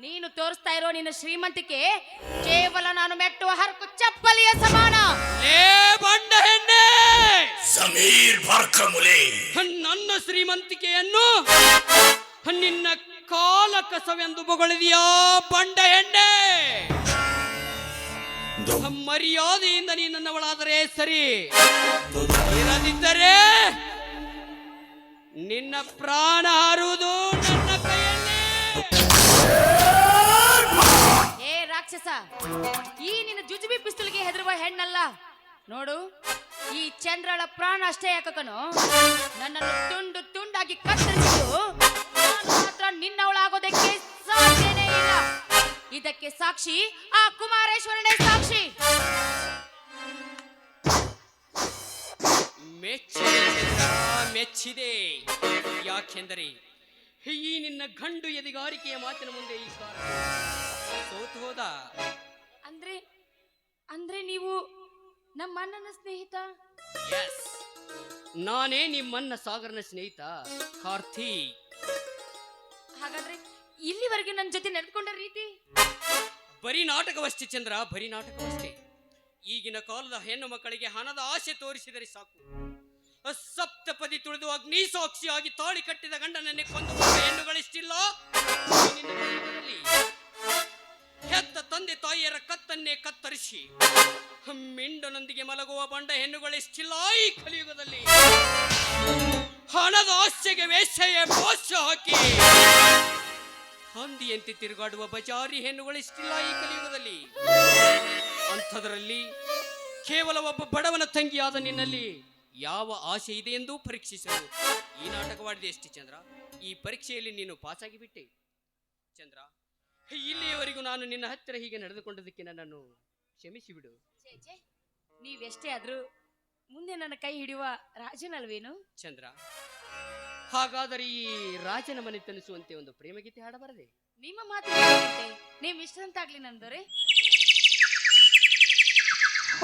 ನೀನು ತೋರಿಸ್ತಾ ಇರೋ ನಿನ್ನ ಶ್ರೀಮಂತಿಕೆ ಕೇವಲ ನಾನು ಮೆಟ್ಟುವ ಹರಕು ಚಪ್ಪಲಿಯ ಸಮಾನ. ಲೇ ಬಂಡ ಹೆಣ್ಣೆ, ಸಮೀರ್ ಬಾರ್ಕಮುಲೆ, ನನ್ನ ಶ್ರೀಮಂತಿಕೆಯನ್ನು ನಿನ್ನ ಕಾಲ ಕಸವೆಂದು ಬೊಗಳಿದೆಯಾ ಬಂಡ ಹೆಣ್ಣೆ? ಮರ್ಯಾದೆಯಿಂದ ನೀ ನನ್ನವಳಾದರೆ ಸರಿ, ಇರದಿದ್ದರೆ ನಿನ್ನ ಪ್ರಾಣ ಹಾರುವುದು ನನ್ನ ಕೈಯಲ್ಲಿ. ಏ ರಾಕ್ಷಸ, ಈ ನಿನ್ನ ಜುಜುಬಿ ಪಿಸ್ತೂಲ್ಗೆ ಹೆದರುವ ಹೆಣ್ಣಲ್ಲ ನೋಡು. ಈ ಚಂದ್ರಳ ಪ್ರಾಣ ಅಷ್ಟೇ ಯಾಕನು ನನ್ನನ್ನು ತುಂಡು ತುಂಡಾಗಿ ಕತ್ತರಿಸಿದ್ದು ನಾನು ಮಾತ್ರ ನಿನ್ನವಳಾಗೋದಕ್ಕೆ ಸಾಧ್ಯನೇ ಇಲ್ಲ. ಇದಕ್ಕೆ ಸಾಕ್ಷಿ ಆ ಕುಮಾರೇಶ್ವರನೇ ಸಾಕ್ಷಿ. ಮೆಚ್ಚಿದೆ. ಯಾಕೆಂದರೆ ಈ ನಿನ್ನ ಗಂಡು ಎದಿಗಾರಿಕೆಯ ಮಾತಿನ ಮುಂದೆ ಈ ಸೋತು ಹೋದ. ಅಂದ್ರೆ ನೀವು ನಮ್ಮ ಅಣ್ಣನ ಸ್ನೇಹಿತ? ಎಸ್, ನಾನೇ ನಿಮ್ಮನ್ನ ಸಾಗರನ ಸ್ನೇಹಿತ ಕಾರ್ತಿಕ್. ಹಾಗಾದ್ರೆ ಇಲ್ಲಿವರೆಗೆ ನನ್ನ ಜೊತೆ ನಡೆದುಕೊಂಡ ರೀತಿ ಬರೀ ನಾಟಕವಷ್ಟೇ ಚಂದ್ರ, ಬರೀ ನಾಟಕವಷ್ಟೇ. ಈಗಿನ ಕಾಲದ ಹೆಣ್ಣು ಮಕ್ಕಳಿಗೆ ಹಣದ ಆಸೆ ತೋರಿಸಿದರೆ ಸಾಕು. ಸಪ್ತಪದಿ ತುಳಿದು ಅಗ್ನಿ ಸಾಕ್ಷಿಯಾಗಿ ತಾಳಿ ಕಟ್ಟಿದ ಗಂಡನನ್ನೇ ಕೊಂದುಕೊಂಡ ಹೆಣ್ಣುಗಳಿಷ್ಟಿಲ್ಲ. ಹೆತ್ತ ತಂದೆ ತಾಯಿಯರ ಕತ್ತನ್ನೇ ಕತ್ತರಿಸಿ ಮಿಂಡನೊಂದಿಗೆ ಮಲಗುವ ಬಂಡ ಹೆಣ್ಣುಗಳಿಷ್ಟಿಲ್ಲ ಈ ಕಲಿಯುಗದಲ್ಲಿ. ಹಣದ ಆಸೆಗೆ ವೇಶ್ಯೆಯ ಮೋಸ ಹಾಕಿ ಹಂದಿಯಂತೆ ತಿರುಗಾಡುವ ಬಜಾರಿ ಹೆಣ್ಣುಗಳಿಷ್ಟಿಲ್ಲ ಈ ಕಲಿಯುಗದಲ್ಲಿ. ಅಂಥದರಲ್ಲಿ ಕೇವಲ ಒಬ್ಬ ಬಡವನ ತಂಗಿಯಾದ ನಿನ್ನಲ್ಲಿ ಯಾವ ಆಸೆ ಇದೆ ಎಂದು ಪರೀಕ್ಷಿಸಲು ಈ ನಾಟಕವಾಡಿದೆ ಅಷ್ಟೇ ಚಂದ್ರ. ಈ ಪರೀಕ್ಷೆಯಲ್ಲಿ ನೀನು ಪಾಸಾಗಿ ಬಿಟ್ಟೆ ಚಂದ್ರ. ಇಲ್ಲಿಯವರೆಗೂ ನಾನು ನಿನ್ನ ಹತ್ತಿರ ಹೀಗೆ ನಡೆದುಕೊಂಡದಕ್ಕೆ ನನ್ನನ್ನು ಕ್ಷಮಿಸಿ ಬಿಡು. ನೀವೆಷ್ಟೇ ಆದ್ರೂ ಮುಂದೆ ನನ್ನ ಕೈ ಹಿಡಿಯುವ ರಾಜನಲ್ವೇನು ಚಂದ್ರ? ಹಾಗಾದರೆ ಈ ರಾಜನ ಮನೆ ತನಿಸುವಂತೆ ಒಂದು ಪ್ರೇಮಗೀತೆ ಹಾಡಬಾರದೆ? ನಿಮ್ಮ ಮಾತು ನೀವು ಇಷ್ಟಂತಾಗ್ಲಿ ನಂದೋರೆ.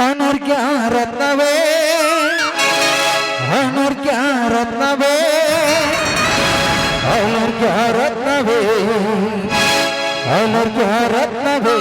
ಅನರ್ಘ್ಯ ರತ್ನವೇ, ಅನರ್ಘ್ಯ ರತ್ನವೇ, ಅನರ್ಘ್ಯ ರತ್ನವೇ, ಅನರ್ಘ್ಯ ರತ್ನವೇ.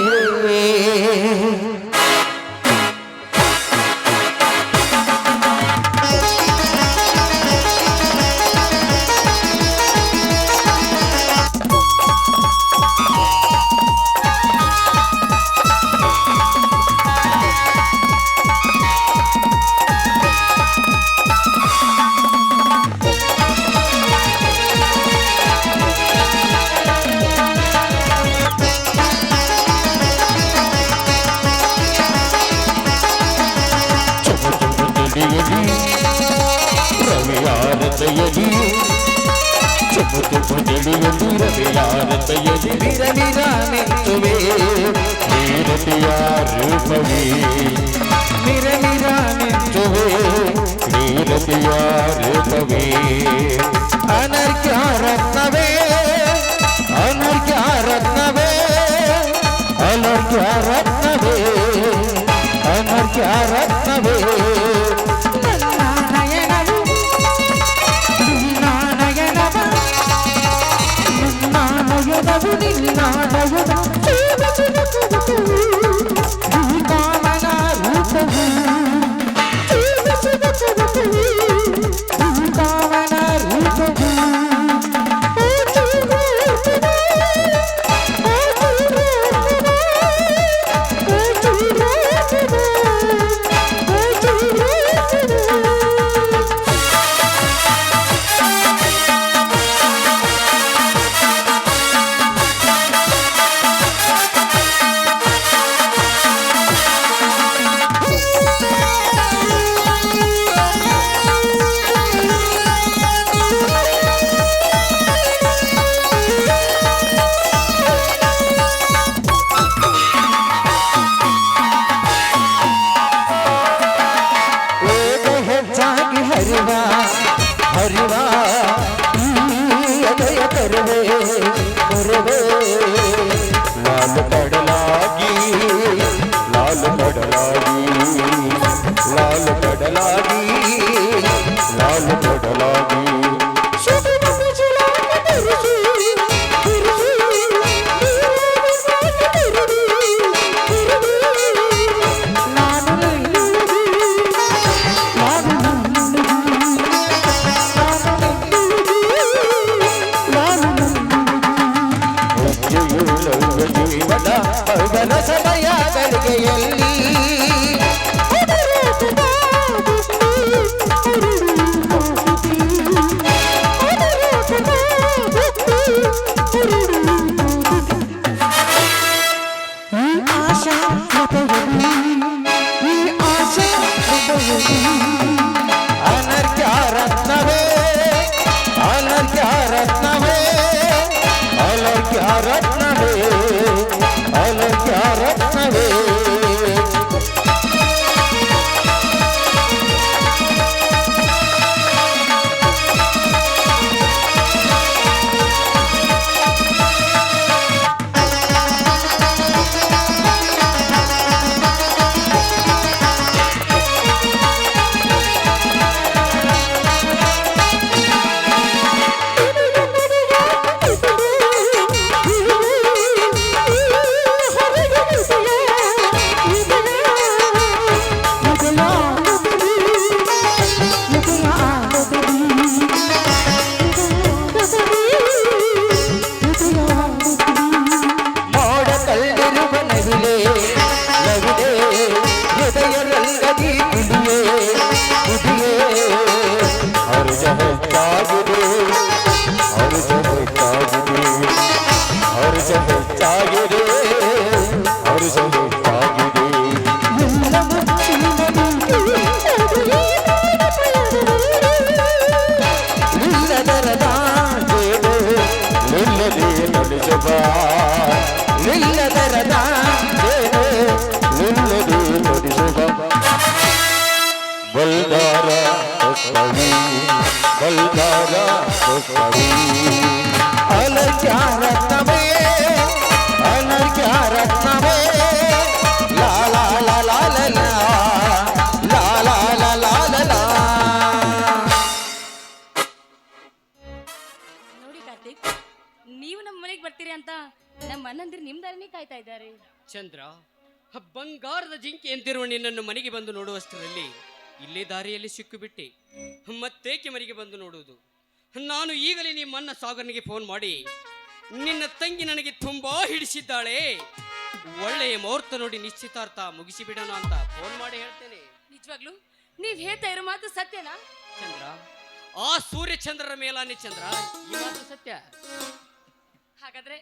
ರವಿಯಾರತೆಯಲಿ ಚುಮು ಚುಮು ತಿಳಿಯಲಿ ರವಿಯಾರತೆಯಲಿ ವಿರವಿರ ನಿಂತುವೆ ನೀರತಿಯ ರೂಪವೇ, ವಿರವಿರ ನಿಂತುವೆ ನೀರತಿಯ ರೂಪವೇ. ಅನರ್ಘ್ಯ ರತ್ನವೇ, ಅನರ್ಘ್ಯ ರತ್ನವೇ, ಅನರ್ಘ್ಯ ರತ್ನವೇ, ಅನರ್ಘ್ಯ ರತ್ನವೇ. लाल पड़लागी ಬಲ್ದಾರ ಪುಷ್ಪವಿ ಬಲ್ದಾರ ಪುಷ್ಪವಿ ಅಲರ್ಕ್ಯಾರತ್ನವೇ ಅನರ್ಕ್ಯಾರತ್ನವೇ ಲಾ ಲಾ ಲಾ ಲಾ ಲಾ ಲಾ ಲಾ ಲಾ ಲಾ ಲಾ ಲಾ. ನೋಡಿ ಕಾರ್ತಿಕ್, ನೀವು ನಮ್ಮ ಮನೆಗೆ ಬರ್ತೀರಿ ಅಂತ ನಮ್ಮ ಅಣ್ಣಂದಿರು ನಿಮ್ ದಾರಿನೇ ಕಾಯ್ತಾ ಇದ್ದಾರೆ. ಚಂದ್ರ, ಬಂಗಾರದ ಜಿಂಕೆ ಎಂದಿರುವ ನಿನ್ನನ್ನು ಮನೆಗೆ ಬಂದು ನೋಡುವಷ್ಟರಲ್ಲಿ ಇಲ್ಲೇ ದಾರಿಯಲ್ಲಿ ಸಿಕ್ಕಿಬಿಟ್ಟೆ. ಮತ್ತೇಕೆ ಮನೆಗೆ ಬಂದು ನೋಡುವುದು? ನಾನು ಈಗಲೇ ನಿಮ್ಮನ್ನ ಸಾಗರ್ನಿಗೆ ಫೋನ್ ಮಾಡಿ ನಿನ್ನ ತಂಗಿ ನನಗೆ ತುಂಬಾ ಹಿಡಿಸಿದ್ದಾಳೆ, ಒಳ್ಳೆಯ ಮುಹೂರ್ತ ನೋಡಿ ನಿಶ್ಚಿತಾರ್ಥ ಮುಗಿಸಿಬಿಡೋಣ ಅಂತ ಫೋನ್ ಮಾಡಿ ಹೇಳ್ತೇನೆ. ನಿಜವಾಗ್ಲೂ ನೀವ್ ಹೇಳ್ತಾ ಇರೋ ಮಾತು ಸತ್ಯನಾ? ಚಂದ್ರ, ಆ ಸೂರ್ಯಚಂದ್ರರ ಮೇಲಾನೆ ಚಂದ್ರ, ಈ ಮಾತು ಸತ್ಯ. ಹಾಗಾದ್ರೆ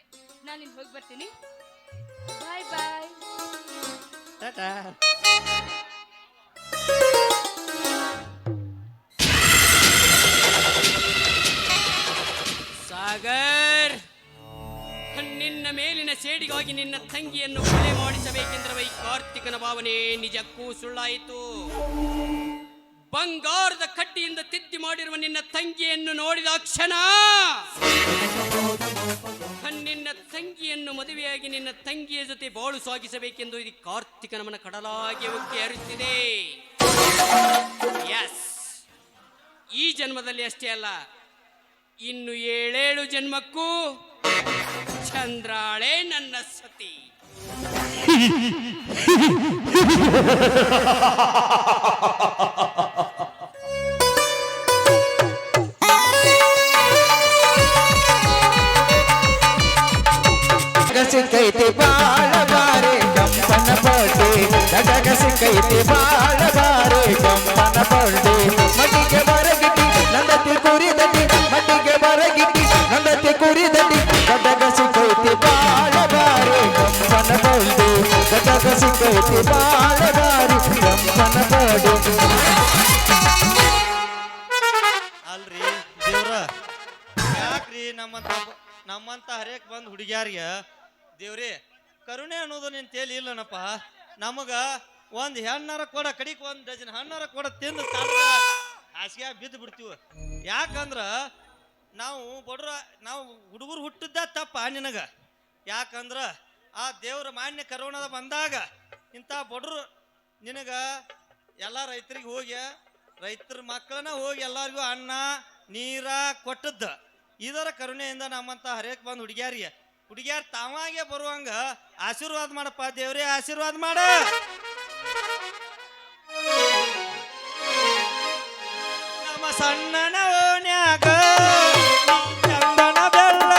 ನಾನು ಇನ್ನು ಹೋಗಿ ಬರ್ತೀನಿ. ಬಾಯ್ ಬಾಯ್. ಟಾಟಾ. ಸಾಗರ್, ನಿನ್ನ ಮೇಲಿನ ಸೇಡಿಗಾಗಿ ನಿನ್ನ ತಂಗಿಯನ್ನು ಕೊಲೆ ಮಾಡಿಸಬೇಕೆಂದರೆ ಈ ಕಾರ್ತಿಕನ ಭಾವನೆ ನಿಜಕ್ಕೂ ಸುಳ್ಳಾಯಿತು. ಬಂಗಾರದ ಕಡ್ಡಿಯಿಂದ ತಿದ್ದಿ ಮಾಡಿರುವ ನಿನ್ನ ತಂಗಿಯನ್ನು ನೋಡಿದ ಕ್ಷಣ ನಿನ್ನ ತಂಗಿಯನ್ನು ಮದುವೆಯಾಗಿ ನಿನ್ನ ತಂಗಿಯ ಜೊತೆ ಬಾಳು ಸಾಗಿಸಬೇಕೆಂದು ಇದು ಕಾರ್ತಿಕನ ಮನ ಕಡಲಾಗಿ ಉಕ್ಕಿ ಹರಿಯುತ್ತಿದೆ. ಎಸ್, ಈ ಜನ್ಮದಲ್ಲಿ ಅಷ್ಟೇ ಅಲ್ಲ, ಇನ್ನು 7 ಜನ್ಮಕ್ಕೂ ಚಂದ್ರಾಳೆ ನನ್ನ ಸತಿ. ಸಿಕ್ಕೈತಿ ಬಾಳಬಾರೆ ಕಂಪನ ಪಡ್ಡೆ ನಟಕ ಸಿಕ್ಕೈತಿ ಬಾಳಬಾರೆ ಕಂಪನ ಪಡ್ಡೆ ಮಟಿಗೆ ಬರಗಿಟ್ಟಿ ನಂದತಿ ಕುರಿದಟಿ ಮಟಿಗೆ ಬರಗಿಟ್ಟಿ ನಂದತಿ ಕುರಿದಟಿ ನಟಕ ಸಿಕ್ಕೈತಿ ಬಾಳಬಾರೆ ಕಂಪನ ಪಡ್ಡೆ ನಟಕ ಸಿಕ್ಕೈತಿ ಬಾಳಬಾರೆ ಕಂಪನ ಪಡ್ಡೆ. ಅಲ್ರಿ ದೇವ್ರ, ಯಾಕ್ರಿ ನಮ್ಮಂತ ಹರೇಕ್ ಬಂದ್ ಹುಡುಗ್ಯಾರಿಗೆ ದೇವ್ರಿ ಕರುಣೆ ಅನ್ನೋದು ನಿನ್ ತೇಲಿ ಇಲ್ಲನಪ್ಪ. ನಮಗ ಒಂದ್ ಹೆಣ್ಣಾರ ಕೊಡ, ಕಡಿಕ್ 1 ಡಜನ್ ಹಣ್ಣಾರ ಕೊಡ ತಿಂದು ಹಾಸಿಗೆ ಬಿದ್ದು ಬಿಡ್ತೀವಿ. ಯಾಕಂದ್ರ ನಾವು ಹುಡುಗರು ಹುಟ್ಟಿದ್ದ ತಪ್ಪ ನಿನಗ. ಯಾಕಂದ್ರ ಆ ದೇವ್ರ ಮಾನ್ಯ ಕರೋಣದ ಬಂದಾಗ ಇಂಥ ಬಡ್ರು ನಿನಗ ಎಲ್ಲ ರೈತರಿಗೆ ಹೋಗಿ ರೈತರ ಮಕ್ಕಳನ್ನ ಹೋಗಿ ಎಲ್ಲರಿಗೂ ಅನ್ನ ನೀರ ಕೊಟ್ಟದ್ದ. ಇದರ ಕರುಣೆಯಿಂದ ನಮ್ಮಂತ ಹರೇಕ್ ಬಂದ್ ಹುಡುಗ್ಯಾರ ತಾವಾಗೆ ಬರುವಂಗ ಆಶೀರ್ವಾದ ಮಾಡಪ್ಪ ದೇವ್ರೇ, ಆಶೀರ್ವಾದ ಮಾಡ. ನಮ್ಮ ಸಣ್ಣ